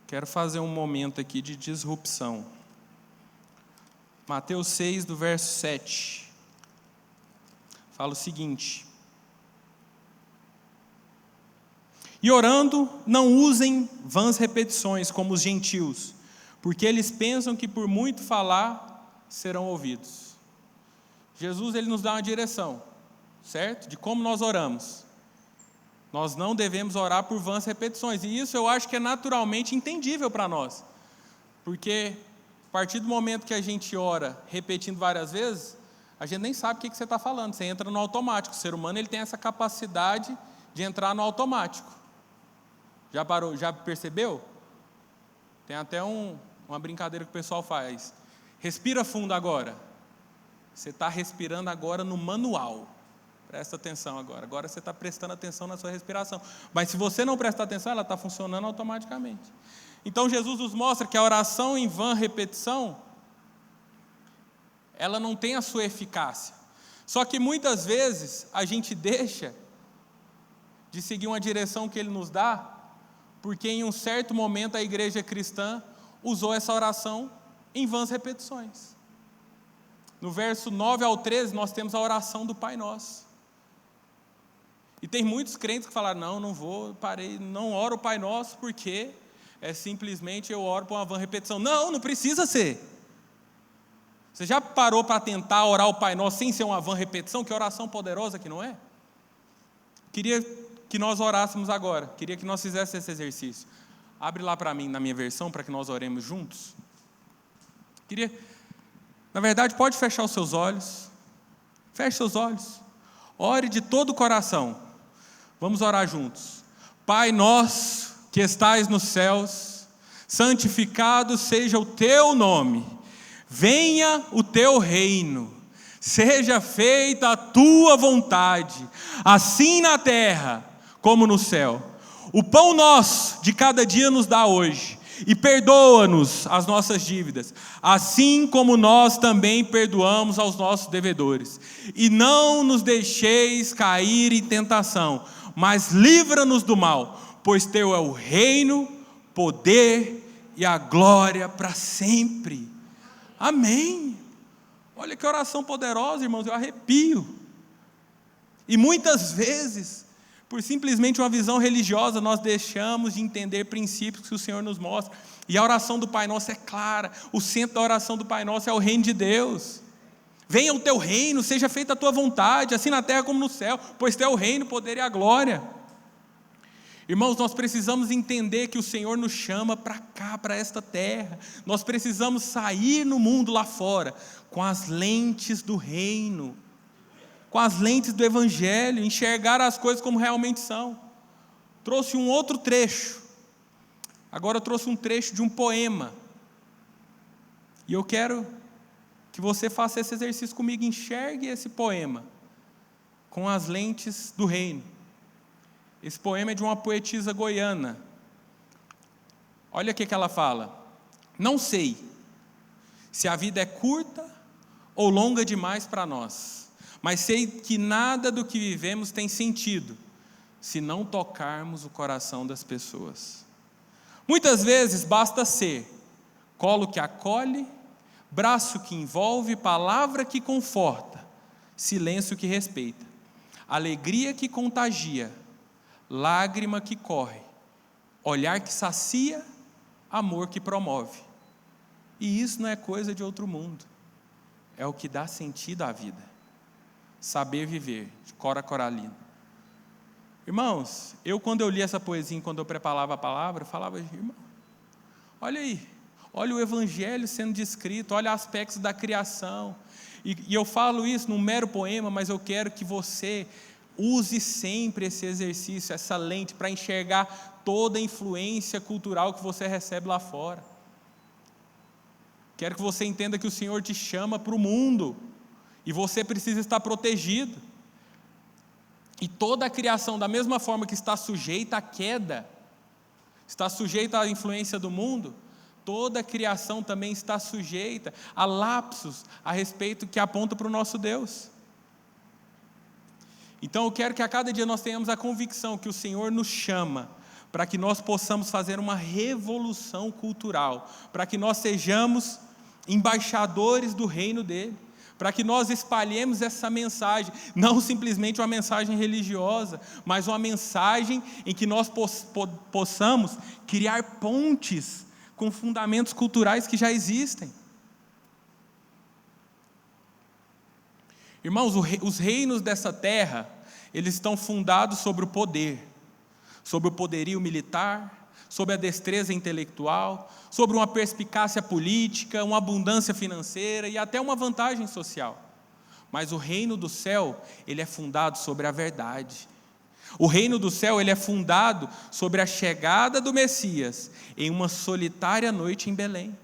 Quero fazer um momento aqui de disrupção. Mateus 6, do verso 7, fala o seguinte: e orando, não usem vãs repetições como os gentios, porque eles pensam que por muito falar serão ouvidos. Jesus, ele nos dá uma direção, certo? De como nós oramos. Nós não devemos orar por vãs repetições, e isso eu acho que é naturalmente entendível para nós, porque a partir do momento que a gente ora repetindo várias vezes, a gente nem sabe o que você está falando, você entra no automático. O ser humano, ele tem essa capacidade de entrar no automático. Já parou, já percebeu? Tem até uma brincadeira que o pessoal faz. Respira fundo agora. Você está respirando agora no manual. Presta atenção agora. Agora você está prestando atenção na sua respiração. Mas se você não prestar atenção, ela está funcionando automaticamente. Então Jesus nos mostra que a oração em vã repetição, ela não tem a sua eficácia. Só que muitas vezes a gente deixa de seguir uma direção que Ele nos dá, porque em um certo momento a igreja cristã usou essa oração em vãs repetições. No verso 9 ao 13 nós temos a oração do Pai Nosso. E tem muitos crentes que falaram, não vou, parei, não oro o Pai Nosso porque é simplesmente eu oro por uma vã repetição. Não precisa ser. Você já parou para tentar orar o Pai Nosso sem ser uma vã repetição? Que oração poderosa que não é? Queria que nós orássemos agora, queria que nós fizéssemos esse exercício. Abre lá para mim, na minha versão, para que nós oremos juntos. Na verdade, pode fechar os seus olhos. Feche seus olhos. Ore de todo o coração. Vamos orar juntos. Pai nosso que estais nos céus, santificado seja o teu nome. Venha o teu reino. Seja feita a tua vontade, assim na terra como no céu. O pão nosso de cada dia nos dá hoje, e perdoa-nos as nossas dívidas, assim como nós também perdoamos aos nossos devedores. E não nos deixeis cair em tentação, mas livra-nos do mal, pois teu é o reino, poder e a glória para sempre. Amém. Olha que oração poderosa, irmãos, eu arrepio. E muitas vezes, por simplesmente uma visão religiosa, nós deixamos de entender princípios que o Senhor nos mostra. E a oração do Pai Nosso é clara. O centro da oração do Pai Nosso é o reino de Deus. Venha o teu reino, seja feita a tua vontade, assim na terra como no céu, pois teu é o reino, o poder e a glória. Irmãos, nós precisamos entender que o Senhor nos chama para cá, para esta terra. Nós precisamos sair no mundo lá fora, com as lentes do reino, com as lentes do Evangelho, enxergar as coisas como realmente são. Trouxe um outro trecho, agora eu trouxe um trecho de um poema, e eu quero que você faça esse exercício comigo, enxergue esse poema, com as lentes do reino. Esse poema é de uma poetisa goiana. Olha o que ela fala: não sei se a vida é curta ou longa demais para nós, mas sei que nada do que vivemos tem sentido, se não tocarmos o coração das pessoas. Muitas vezes basta ser colo que acolhe, braço que envolve, palavra que conforta, silêncio que respeita, alegria que contagia, lágrima que corre, olhar que sacia, amor que promove. E isso não é coisa de outro mundo, é o que dá sentido à vida. Saber viver, de Cora Coralina. Irmãos, quando eu li essa poesia, quando eu preparava a palavra, eu falava: irmão, olha aí, olha o Evangelho sendo descrito, olha aspectos da criação. E eu falo isso num mero poema, mas eu quero que você use sempre esse exercício, essa lente, para enxergar toda a influência cultural que você recebe lá fora. Quero que você entenda que o Senhor te chama para o mundo, e você precisa estar protegido. E toda a criação, da mesma forma que está sujeita à queda, está sujeita à influência do mundo, toda a criação também está sujeita a lapsos a respeito que aponta para o nosso Deus. Então eu quero que a cada dia nós tenhamos a convicção que o Senhor nos chama para que nós possamos fazer uma revolução cultural, para que nós sejamos embaixadores do reino dele, para que nós espalhemos essa mensagem, não simplesmente uma mensagem religiosa, mas uma mensagem em que nós possamos criar pontes com fundamentos culturais que já existem. Irmãos, os reinos dessa terra, eles estão fundados sobre o poder, sobre o poderio militar, sobre a destreza intelectual, sobre uma perspicácia política, uma abundância financeira e até uma vantagem social. Mas o reino do céu, ele é fundado sobre a verdade. O reino do céu, ele é fundado sobre a chegada do Messias em uma solitária noite em Belém.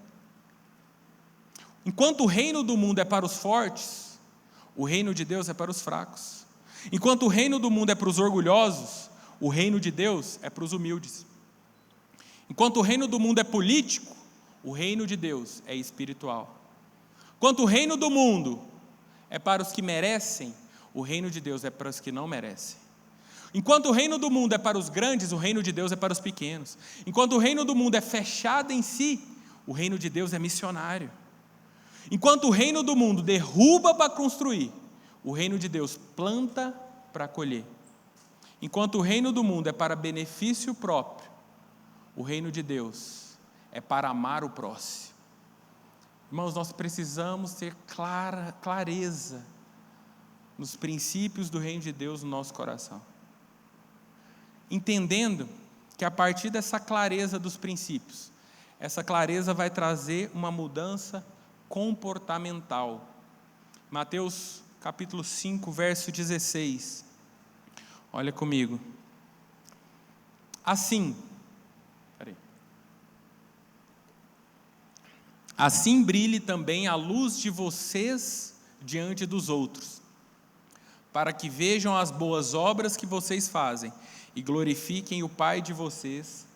Enquanto o reino do mundo é para os fortes, o reino de Deus é para os fracos. Enquanto o reino do mundo é para os orgulhosos, o reino de Deus é para os humildes. Enquanto o reino do mundo é político, o reino de Deus é espiritual. Enquanto o reino do mundo é para os que merecem, o reino de Deus é para os que não merecem. Enquanto o reino do mundo é para os grandes, o reino de Deus é para os pequenos. Enquanto o reino do mundo é fechado em si, o reino de Deus é missionário. Enquanto o reino do mundo derruba para construir, o reino de Deus planta para colher. Enquanto o reino do mundo é para benefício próprio, o reino de Deus é para amar o próximo. Irmãos, nós precisamos ter clareza nos princípios do reino de Deus no nosso coração. Entendendo que a partir dessa clareza dos princípios, essa clareza vai trazer uma mudança comportamental. Mateus capítulo 5, verso 16. Olha comigo. Assim brilhe também a luz de vocês diante dos outros, para que vejam as boas obras que vocês fazem e glorifiquem o Pai de vocês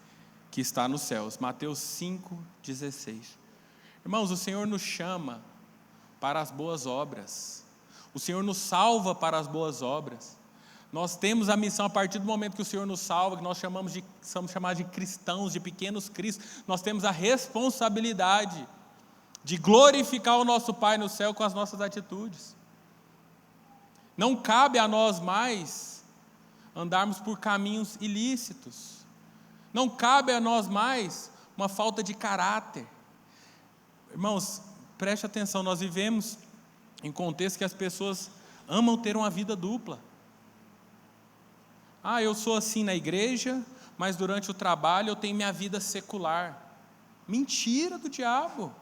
que está nos céus. Mateus 5, 16. Irmãos, o Senhor nos chama para as boas obras. O Senhor nos salva para as boas obras. Nós temos a missão, a partir do momento que o Senhor nos salva, que nós somos chamados de cristãos, de pequenos cristos, nós temos a responsabilidade de glorificar o nosso Pai no céu com as nossas atitudes. Não cabe a nós mais andarmos por caminhos ilícitos. Não cabe a nós mais uma falta de caráter. Irmãos, preste atenção, nós vivemos em contexto que as pessoas amam ter uma vida dupla. Eu sou assim na igreja, mas durante o trabalho eu tenho minha vida secular. Mentira do diabo.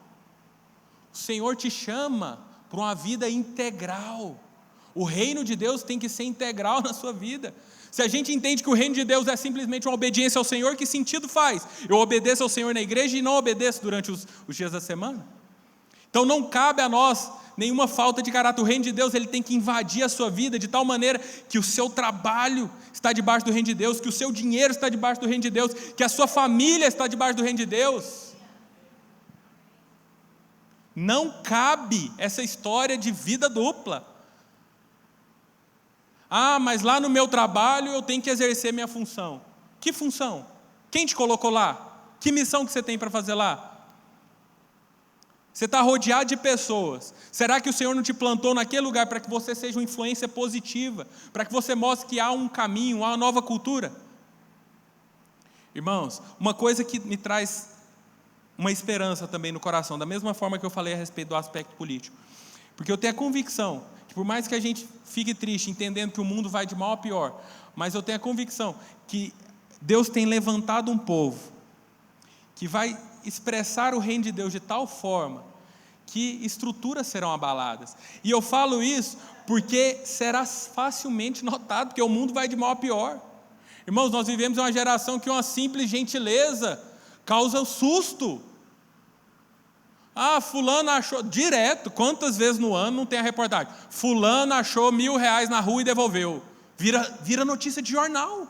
O Senhor te chama para uma vida integral. O reino de Deus tem que ser integral na sua vida. Se a gente entende que o reino de Deus é simplesmente uma obediência ao Senhor, que sentido faz? Eu obedeço ao Senhor na igreja e não obedeço durante os dias da semana? Então não cabe a nós nenhuma falta de caráter. O reino de Deus, ele tem que invadir a sua vida de tal maneira que o seu trabalho está debaixo do reino de Deus, que o seu dinheiro está debaixo do reino de Deus, que a sua família está debaixo do reino de Deus. Não cabe essa história de vida dupla. Mas lá no meu trabalho eu tenho que exercer minha função. Que função? Quem te colocou lá? Que missão que você tem para fazer lá? Você está rodeado de pessoas. Será que o Senhor não te plantou naquele lugar para que você seja uma influência positiva? Para que você mostre que há um caminho, há uma nova cultura? Irmãos, uma coisa que me traz uma esperança também no coração, da mesma forma que eu falei a respeito do aspecto político. Porque eu tenho a convicção que por mais que a gente fique triste, entendendo que o mundo vai de mal a pior, mas eu tenho a convicção que Deus tem levantado um povo que vai expressar o reino de Deus de tal forma que estruturas serão abaladas. E eu falo isso porque será facilmente notado, porque o mundo vai de mal a pior. Irmãos, nós vivemos uma geração que uma simples gentileza causa susto. Fulano achou, direto, quantas vezes no ano não tem a reportagem? Fulano achou R$1.000 na rua e devolveu. Vira notícia de jornal.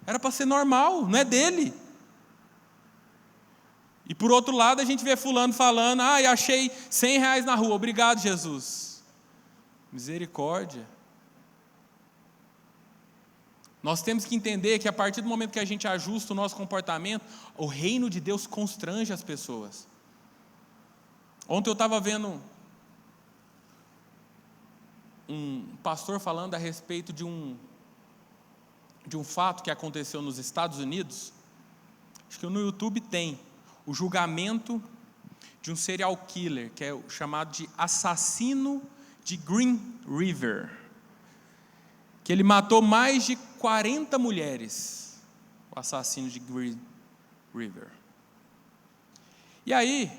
Era para ser normal, não é dele. E por outro lado a gente vê fulano falando, achei R$100 na rua, obrigado Jesus. Misericórdia. Nós temos que entender que a partir do momento que a gente ajusta o nosso comportamento, o reino de Deus constrange as pessoas. Ontem eu estava vendo um pastor falando a respeito de um fato que aconteceu nos Estados Unidos. Acho que no YouTube tem o julgamento de um serial killer, que é o chamado de assassino de Green River, que ele matou mais de 40 mulheres, o assassino de Green River. E aí,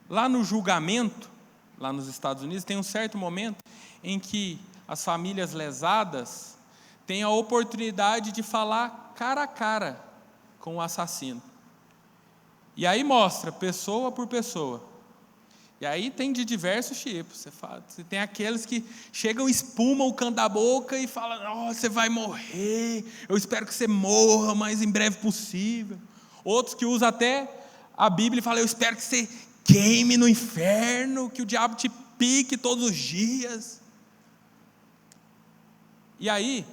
lá no julgamento, lá nos Estados Unidos, tem um certo momento em que as famílias lesadas têm a oportunidade de falar cara a cara com o assassino. E aí mostra, pessoa por pessoa. E aí tem de diversos tipos. Você tem aqueles que chegam, espumam o canto da boca e falam, você vai morrer, eu espero que você morra o mais em breve possível. Outros que usam até a Bíblia e falam, eu espero que você queime no inferno, que o diabo te pique todos os dias. E aí,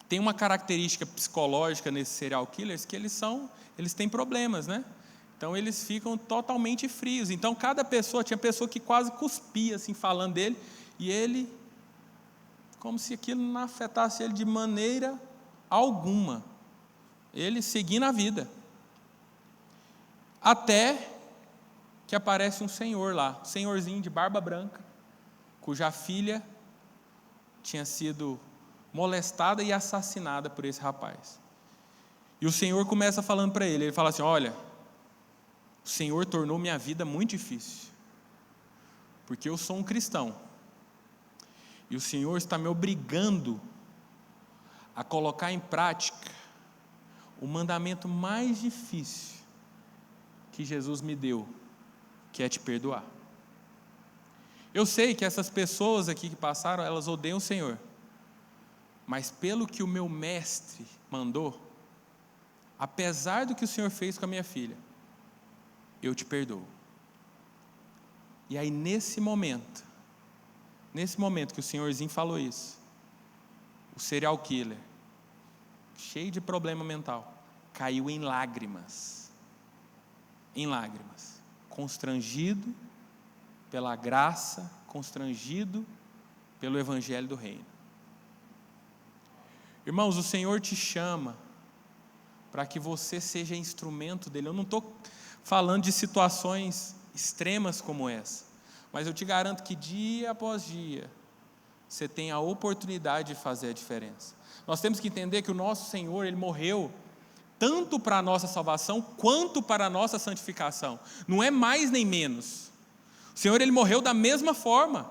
tem uma característica psicológica nesses serial killers, que eles têm problemas, né? Então eles ficam totalmente frios. Então tinha pessoa que quase cuspia assim, falando dele, e ele, como se aquilo não afetasse ele de maneira alguma. Ele seguindo a vida. Até que aparece um senhor lá, um senhorzinho de barba branca, cuja filha tinha sido molestada e assassinada por esse rapaz. E o Senhor começa falando para ele fala assim, olha, o Senhor tornou minha vida muito difícil, porque eu sou um cristão, e o Senhor está me obrigando a colocar em prática o mandamento mais difícil que Jesus me deu, que é te perdoar. Eu sei que essas pessoas aqui que passaram, elas odeiam o Senhor, mas pelo que o meu mestre mandou, apesar do que o Senhor fez com a minha filha, eu te perdoo. E aí nesse momento que o senhorzinho falou isso, o serial killer, cheio de problema mental, caiu em lágrimas, constrangido pela graça, constrangido pelo evangelho do reino. Irmãos, o Senhor te chama para que você seja instrumento dele. Eu não estou falando de situações extremas como essa, Mas eu te garanto que dia após dia, você tem a oportunidade de fazer a diferença. Nós temos que entender que o nosso Senhor, Ele morreu tanto para a nossa salvação, quanto para a nossa santificação. Não é mais nem menos. O Senhor, Ele morreu da mesma forma.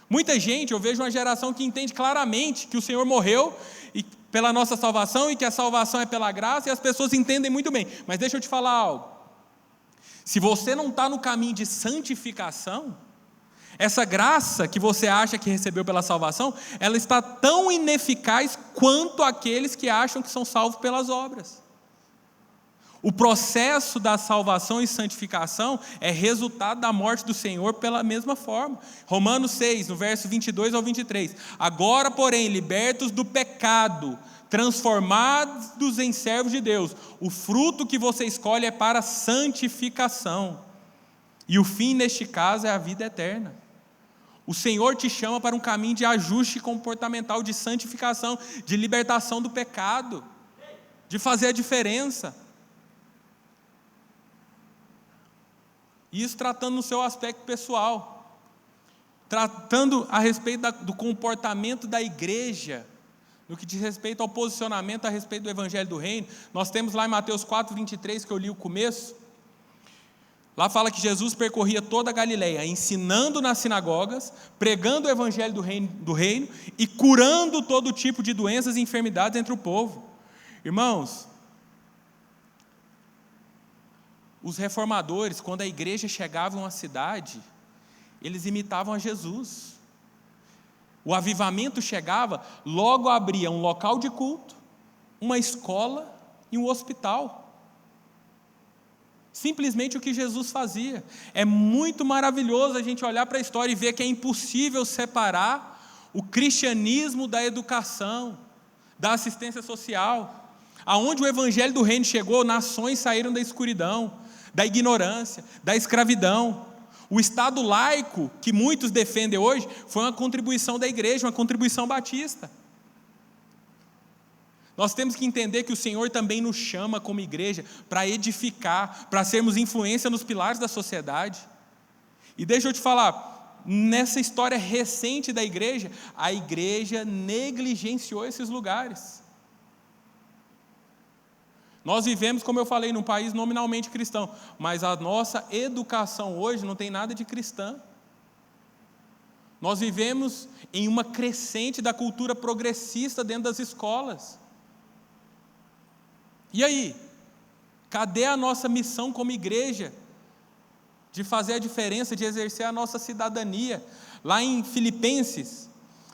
Muita gente, eu vejo uma geração que entende claramente que o Senhor morreu pela nossa salvação e que a salvação é pela graça, e as pessoas entendem muito bem. Mas deixa eu te falar algo. Se você não está no caminho de santificação, essa graça que você acha que recebeu pela salvação, ela está tão ineficaz quanto aqueles que acham que são salvos pelas obras. O processo da salvação e santificação é resultado da morte do Senhor pela mesma forma. Romanos 6, no verso 22 ao 23. Agora, porém, libertos do pecado, transformados em servos de Deus, o fruto que você escolhe é para santificação. E o fim, neste caso, é a vida eterna. O Senhor te chama para um caminho de ajuste comportamental, de santificação, de libertação do pecado, de fazer a diferença. Isso tratando no seu aspecto pessoal, tratando a respeito do comportamento da igreja, no que diz respeito ao posicionamento a respeito do Evangelho do Reino. Nós temos lá em Mateus 4, 23, que eu li o começo. Lá fala que Jesus percorria toda a Galileia, ensinando nas sinagogas, pregando o Evangelho do reino e curando todo tipo de doenças e enfermidades entre o povo. Irmãos, os reformadores, quando a igreja chegava em uma cidade, eles imitavam a Jesus. O avivamento chegava, logo abria um local de culto, uma escola e um hospital. Simplesmente o que Jesus fazia. É muito maravilhoso a gente olhar para a história e ver que é impossível separar o cristianismo da educação, da assistência social. Aonde o Evangelho do Reino chegou, nações saíram da escuridão, da ignorância, da escravidão. O Estado laico, que muitos defendem hoje, foi uma contribuição da igreja, uma contribuição batista. Nós temos que entender que o Senhor também nos chama como igreja para edificar, para sermos influência nos pilares da sociedade. E deixa eu te falar, nessa história recente da igreja, a igreja negligenciou esses lugares. Nós vivemos, como eu falei, num país nominalmente cristão, mas a nossa educação hoje não tem nada de cristã. Nós vivemos em uma crescente da cultura progressista dentro das escolas. E aí? Cadê a nossa missão como igreja? De fazer a diferença, de exercer a nossa cidadania. Lá em Filipenses,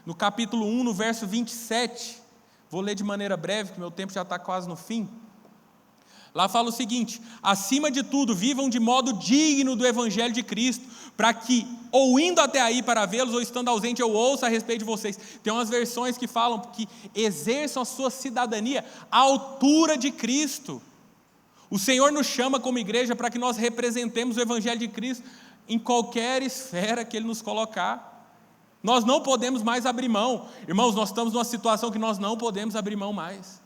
no capítulo 1, no verso 27, vou ler de maneira breve, que meu tempo já está quase no fim. Lá fala o seguinte: acima de tudo, vivam de modo digno do Evangelho de Cristo, para que, ou indo até aí para vê-los, ou estando ausente, eu ouça a respeito de vocês. Tem umas versões que falam que exerçam a sua cidadania à altura de Cristo. O Senhor nos chama como igreja para que nós representemos o Evangelho de Cristo em qualquer esfera que Ele nos colocar. Nós não podemos mais abrir mão. Irmãos, nós estamos numa situação que nós não podemos abrir mão mais.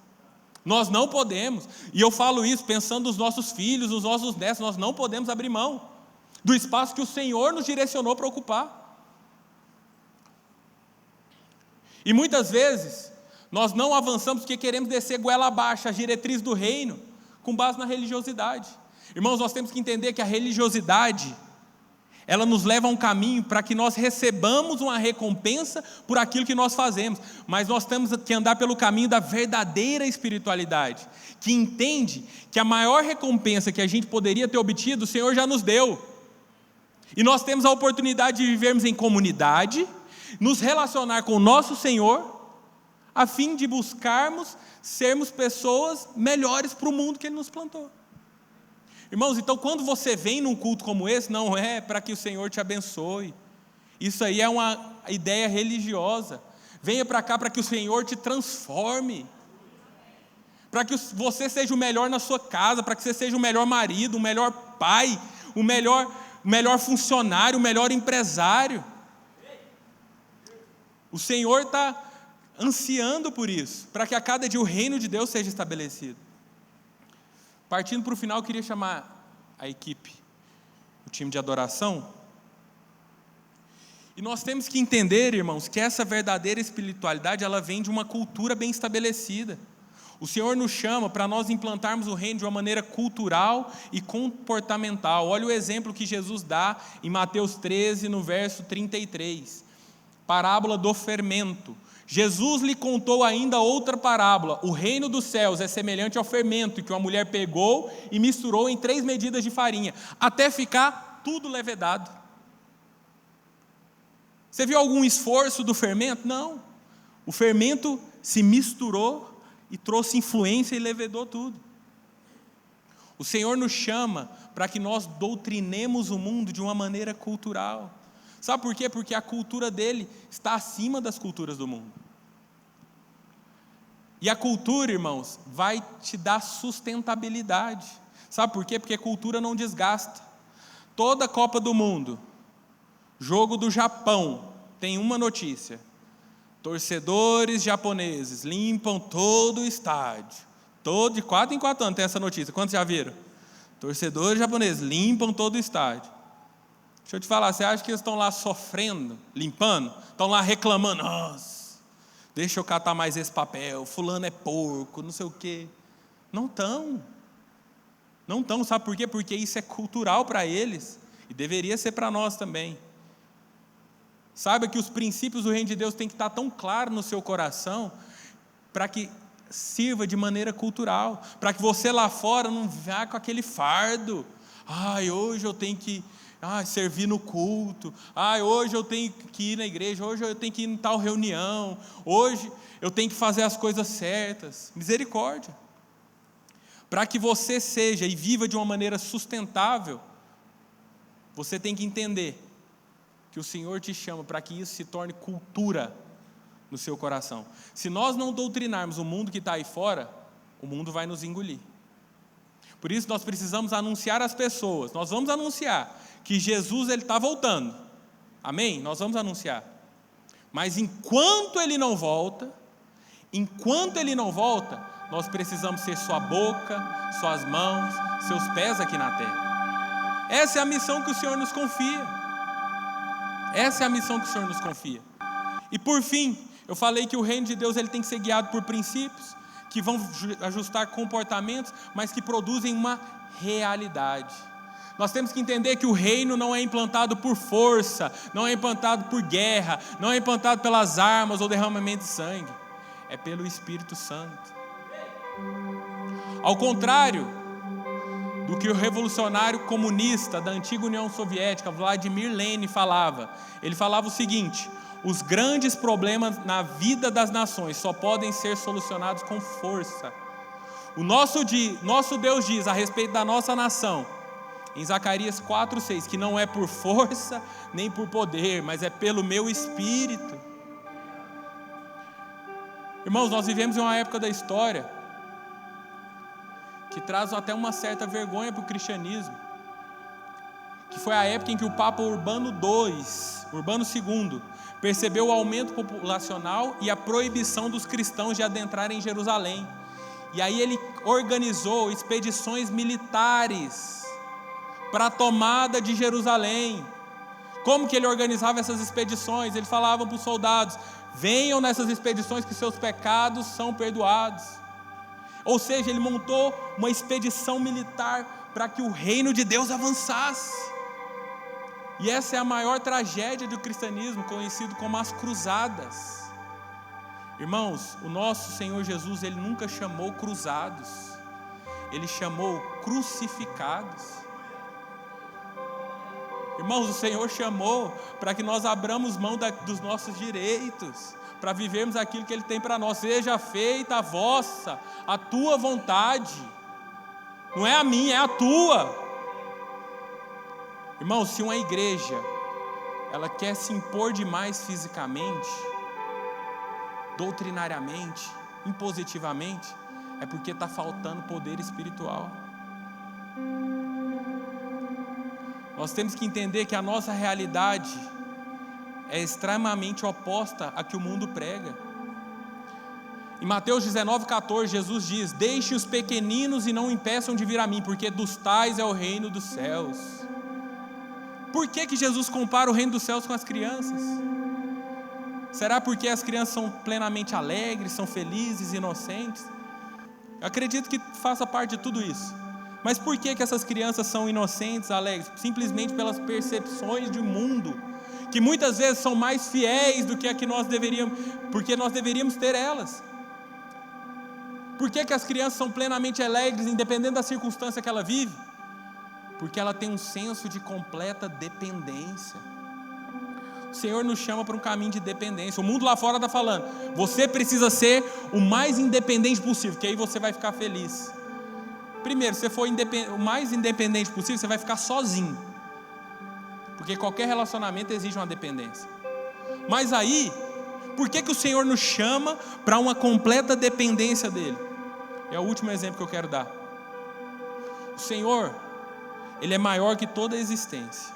Nós não podemos, e eu falo isso pensando nos nossos filhos, nos nossos netos, nós não podemos abrir mão do espaço que o Senhor nos direcionou para ocupar. E muitas vezes, nós não avançamos porque queremos descer goela abaixo as diretrizes do reino, com base na religiosidade. Irmãos, nós temos que entender que a religiosidade, ela nos leva a um caminho para que nós recebamos uma recompensa por aquilo que nós fazemos, mas nós temos que andar pelo caminho da verdadeira espiritualidade, que entende que a maior recompensa que a gente poderia ter obtido, o Senhor já nos deu, e nós temos a oportunidade de vivermos em comunidade, nos relacionar com o nosso Senhor, a fim de buscarmos sermos pessoas melhores para o mundo que Ele nos plantou. Irmãos, então quando você vem num culto como esse, não é para que o Senhor te abençoe. Isso aí é uma ideia religiosa. Venha para cá para que o Senhor te transforme. Para que você seja o melhor na sua casa, para que você seja o melhor marido, o melhor pai, o melhor funcionário, o melhor empresário. O Senhor está ansiando por isso, para que a cada dia o reino de Deus seja estabelecido. Partindo para o final, eu queria chamar a equipe, o time de adoração. E nós temos que entender, irmãos, que essa verdadeira espiritualidade, ela vem de uma cultura bem estabelecida. O Senhor nos chama para nós implantarmos o reino de uma maneira cultural e comportamental. Olha o exemplo que Jesus dá em Mateus 13, no verso 33. Parábola do fermento. Jesus lhe contou ainda outra parábola. O reino dos céus é semelhante ao fermento que uma mulher pegou e misturou em 3 medidas de farinha, até ficar tudo levedado. Você viu algum esforço do fermento? Não. O fermento se misturou e trouxe influência e levedou tudo. O Senhor nos chama para que nós doutrinemos o mundo de uma maneira cultural. Sabe por quê? Porque a cultura dele está acima das culturas do mundo. E a cultura, irmãos, vai te dar sustentabilidade. Sabe por quê? Porque cultura não desgasta. Toda a Copa do Mundo, jogo do Japão, tem uma notícia: torcedores japoneses limpam todo o estádio. De 4 em 4 anos tem essa notícia. Quantos já viram? Torcedores japoneses limpam todo o estádio. Deixa eu te falar, você acha que eles estão lá sofrendo, limpando? Estão lá reclamando: nossa, deixa eu catar mais esse papel, fulano é porco, não sei o quê. Não estão. Não estão, sabe por quê? Porque isso é cultural para eles e deveria ser para nós também. Saiba que os princípios do reino de Deus têm que estar tão claros no seu coração, para que sirva de maneira cultural, para que você lá fora não vá com aquele fardo: hoje eu tenho que servir no culto, hoje eu tenho que ir na igreja, hoje eu tenho que ir em tal reunião, hoje eu tenho que fazer as coisas certas. Misericórdia. Para que você seja e viva de uma maneira sustentável, você tem que entender que o Senhor te chama para que isso se torne cultura no seu coração. Se nós não doutrinarmos o mundo que está aí fora, o mundo vai nos engolir. Por isso nós precisamos anunciar às pessoas. Nós vamos anunciar que Jesus está voltando. Amém? Nós vamos anunciar. Mas enquanto Ele não volta, nós precisamos ser sua boca, suas mãos, seus pés aqui na terra. Essa é a missão que o Senhor nos confia. Essa é a missão que o Senhor nos confia. E por fim, eu falei que o reino de Deus ele tem que ser guiado por princípios, que vão ajustar comportamentos, mas que produzem uma realidade. Nós temos que entender que o reino não é implantado por força, não é implantado por guerra, não é implantado pelas armas ou derramamento de sangue. É pelo Espírito Santo. Ao contrário do que o revolucionário comunista da antiga União Soviética, Vladimir Lenin, falava. Ele falava o seguinte: os grandes problemas na vida das nações só podem ser solucionados com força. O nosso Deus diz a respeito da nossa nação, em Zacarias 4:6, que não é por força nem por poder, mas é pelo meu Espírito. Irmãos, nós vivemos em uma época da história que traz até uma certa vergonha para o cristianismo, que foi a época em que o Papa Urbano II, percebeu o aumento populacional e a proibição dos cristãos de adentrarem em Jerusalém. E aí ele organizou expedições militares para a tomada de Jerusalém. Como que ele organizava essas expedições? Ele falava para os soldados: venham nessas expedições que seus pecados são perdoados. Ou seja, ele montou uma expedição militar para que o reino de Deus avançasse. E essa é a maior tragédia do cristianismo, conhecido como as cruzadas. Irmãos, o nosso Senhor Jesus, Ele nunca chamou cruzados, Ele chamou crucificados. Irmãos, o Senhor chamou para que nós abramos mão dos nossos direitos, para vivermos aquilo que Ele tem para nós. Seja feita a tua vontade, não é a minha, é a tua. Irmãos, se uma igreja ela quer se impor demais fisicamente, doutrinariamente, impositivamente, é porque está faltando poder espiritual. Nós temos que entender que a nossa realidade é extremamente oposta à que o mundo prega. Em Mateus 19,14, Jesus diz: deixe os pequeninos e não impeçam de vir a mim, porque dos tais é o reino dos céus. Por que Jesus compara o reino dos céus com as crianças? Será porque as crianças são plenamente alegres, são felizes, inocentes? Eu acredito que faça parte de tudo isso. Mas por que essas crianças são inocentes, alegres? Simplesmente pelas percepções de mundo, que muitas vezes são mais fiéis do que a que nós deveríamos, porque nós deveríamos ter elas. Por que as crianças são plenamente alegres, independente da circunstância que ela vive? Porque ela tem um senso de completa dependência. O Senhor nos chama para um caminho de dependência. O mundo lá fora está falando, você precisa ser o mais independente possível, que aí você vai ficar feliz. Primeiro, se você for o mais independente possível, você vai ficar sozinho, porque qualquer relacionamento exige uma dependência. Mas aí, por que o Senhor nos chama para uma completa dependência dEle? É o último exemplo que eu quero dar. O Senhor, Ele é maior que toda a existência,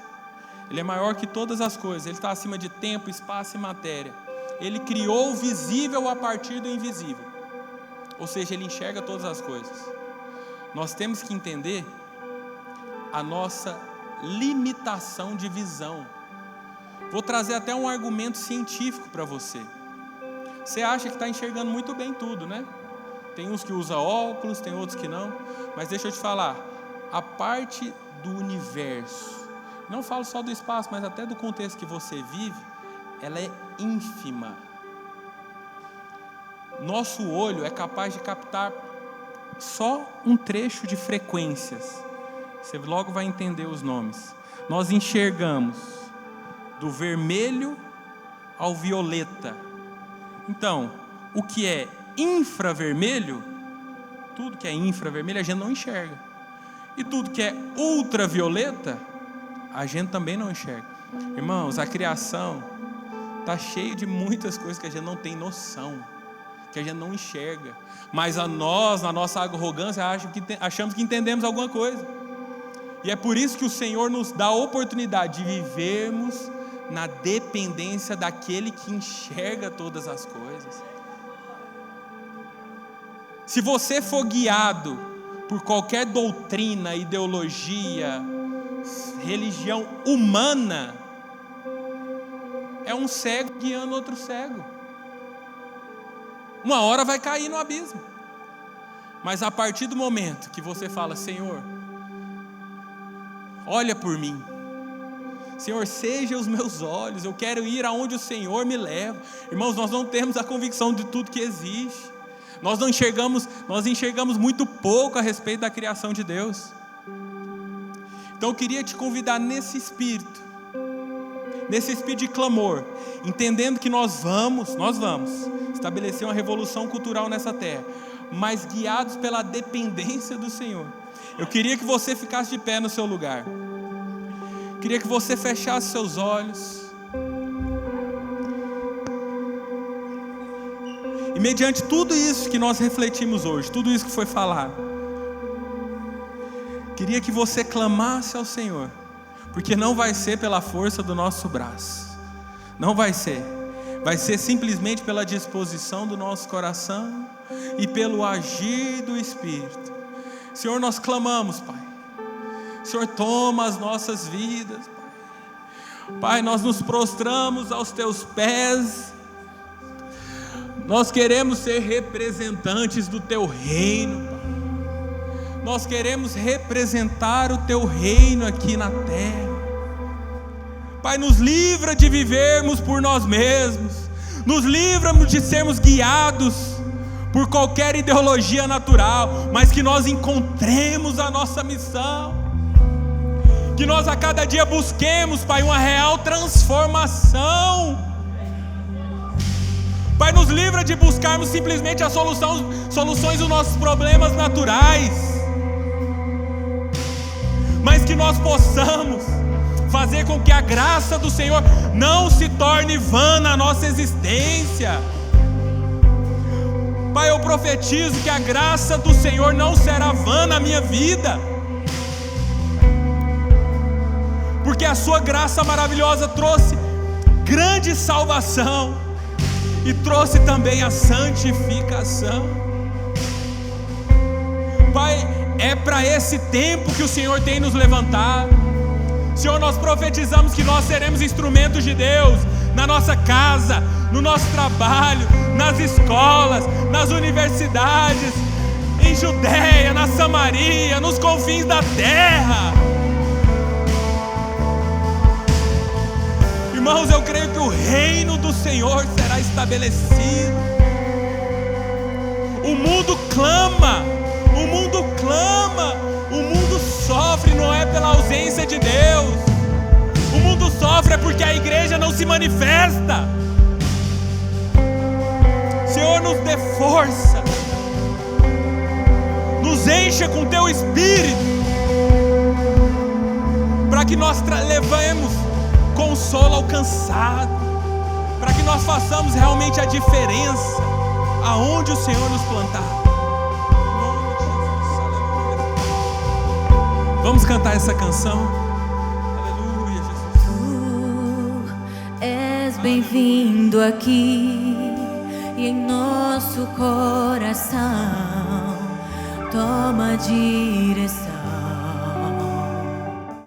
Ele é maior que todas as coisas, Ele está acima de tempo, espaço e matéria. Ele criou o visível a partir do invisível, ou seja, Ele enxerga todas as coisas. Nós temos que entender a nossa limitação de visão. Vou trazer até um argumento científico para você. Você acha que está enxergando muito bem tudo, né? Tem uns que usam óculos, tem outros que não. Mas deixa eu te falar, a parte do universo, não falo só do espaço, mas até do contexto que você vive, ela é ínfima. Nosso olho é capaz de captar só um trecho de frequências. Você logo vai entender os nomes. Nós enxergamos do vermelho ao violeta. Então, o que é infravermelho, tudo que é infravermelho a gente não enxerga. E tudo que é ultravioleta, a gente também não enxerga. Irmãos, a criação está cheia de muitas coisas que a gente não tem noção, que a gente não enxerga. Mas nós, na nossa arrogância, achamos que entendemos alguma coisa. E é por isso que o Senhor nos dá a oportunidade de vivermos na dependência daquele que enxerga todas as coisas. Se você for guiado por qualquer doutrina, ideologia, religião humana, é um cego guiando outro cego. Uma hora vai cair no abismo. Mas a partir do momento que você fala, Senhor, olha por mim, Senhor, seja os meus olhos, eu quero ir aonde o Senhor me leva. Irmãos, nós não temos a convicção de tudo que existe. Nós enxergamos muito pouco a respeito da criação de Deus. Então eu queria te convidar nesse espírito de clamor, entendendo que nós vamos estabelecer uma revolução cultural nessa terra, mas guiados pela dependência do Senhor. Eu queria que você ficasse de pé no seu lugar. Queria que você fechasse seus olhos. E mediante tudo isso que nós refletimos hoje, tudo isso que foi falado, queria que você clamasse ao Senhor, porque não vai ser pela força do nosso braço, não vai ser, vai ser simplesmente pela disposição do nosso coração e pelo agir do Espírito. Senhor, nós clamamos, Pai. Senhor, toma as nossas vidas, Pai. Pai, nós nos prostramos aos Teus pés. Nós queremos ser representantes do Teu reino, Pai. Nós queremos representar o Teu reino aqui na terra. Pai, nos livra de vivermos por nós mesmos. Nos livra de sermos guiados por qualquer ideologia natural, mas que nós encontremos a nossa missão. Que nós a cada dia busquemos, Pai, uma real transformação. Pai, nos livra de buscarmos simplesmente as soluções dos nossos problemas naturais, mas que nós possamos fazer com que a graça do Senhor não se torne vã na nossa existência. Pai, eu profetizo que a graça do Senhor não será vã na minha vida, porque a sua graça maravilhosa trouxe grande salvação e trouxe também a santificação. Pai, é para esse tempo que o Senhor tem nos levantado. Senhor, nós profetizamos que nós seremos instrumentos de Deus na nossa casa, no nosso trabalho, nas escolas, nas universidades, em Judeia, na Samaria, nos confins da terra. Irmãos, eu creio que o reino do Senhor será estabelecido. O mundo clama, o mundo clama, o mundo sofre, não é pela ausência de Deus. O mundo sofre é porque a igreja não se manifesta. Senhor, nos dê força, nos encha com Teu Espírito, para que nós levemos consolo ao cansado, para que nós façamos realmente a diferença aonde o Senhor nos plantar. Em nome de Jesus, aleluia. Vamos cantar essa canção. Aleluia, Jesus. Tu és bem-vindo aqui e em nosso coração. Toma a direção.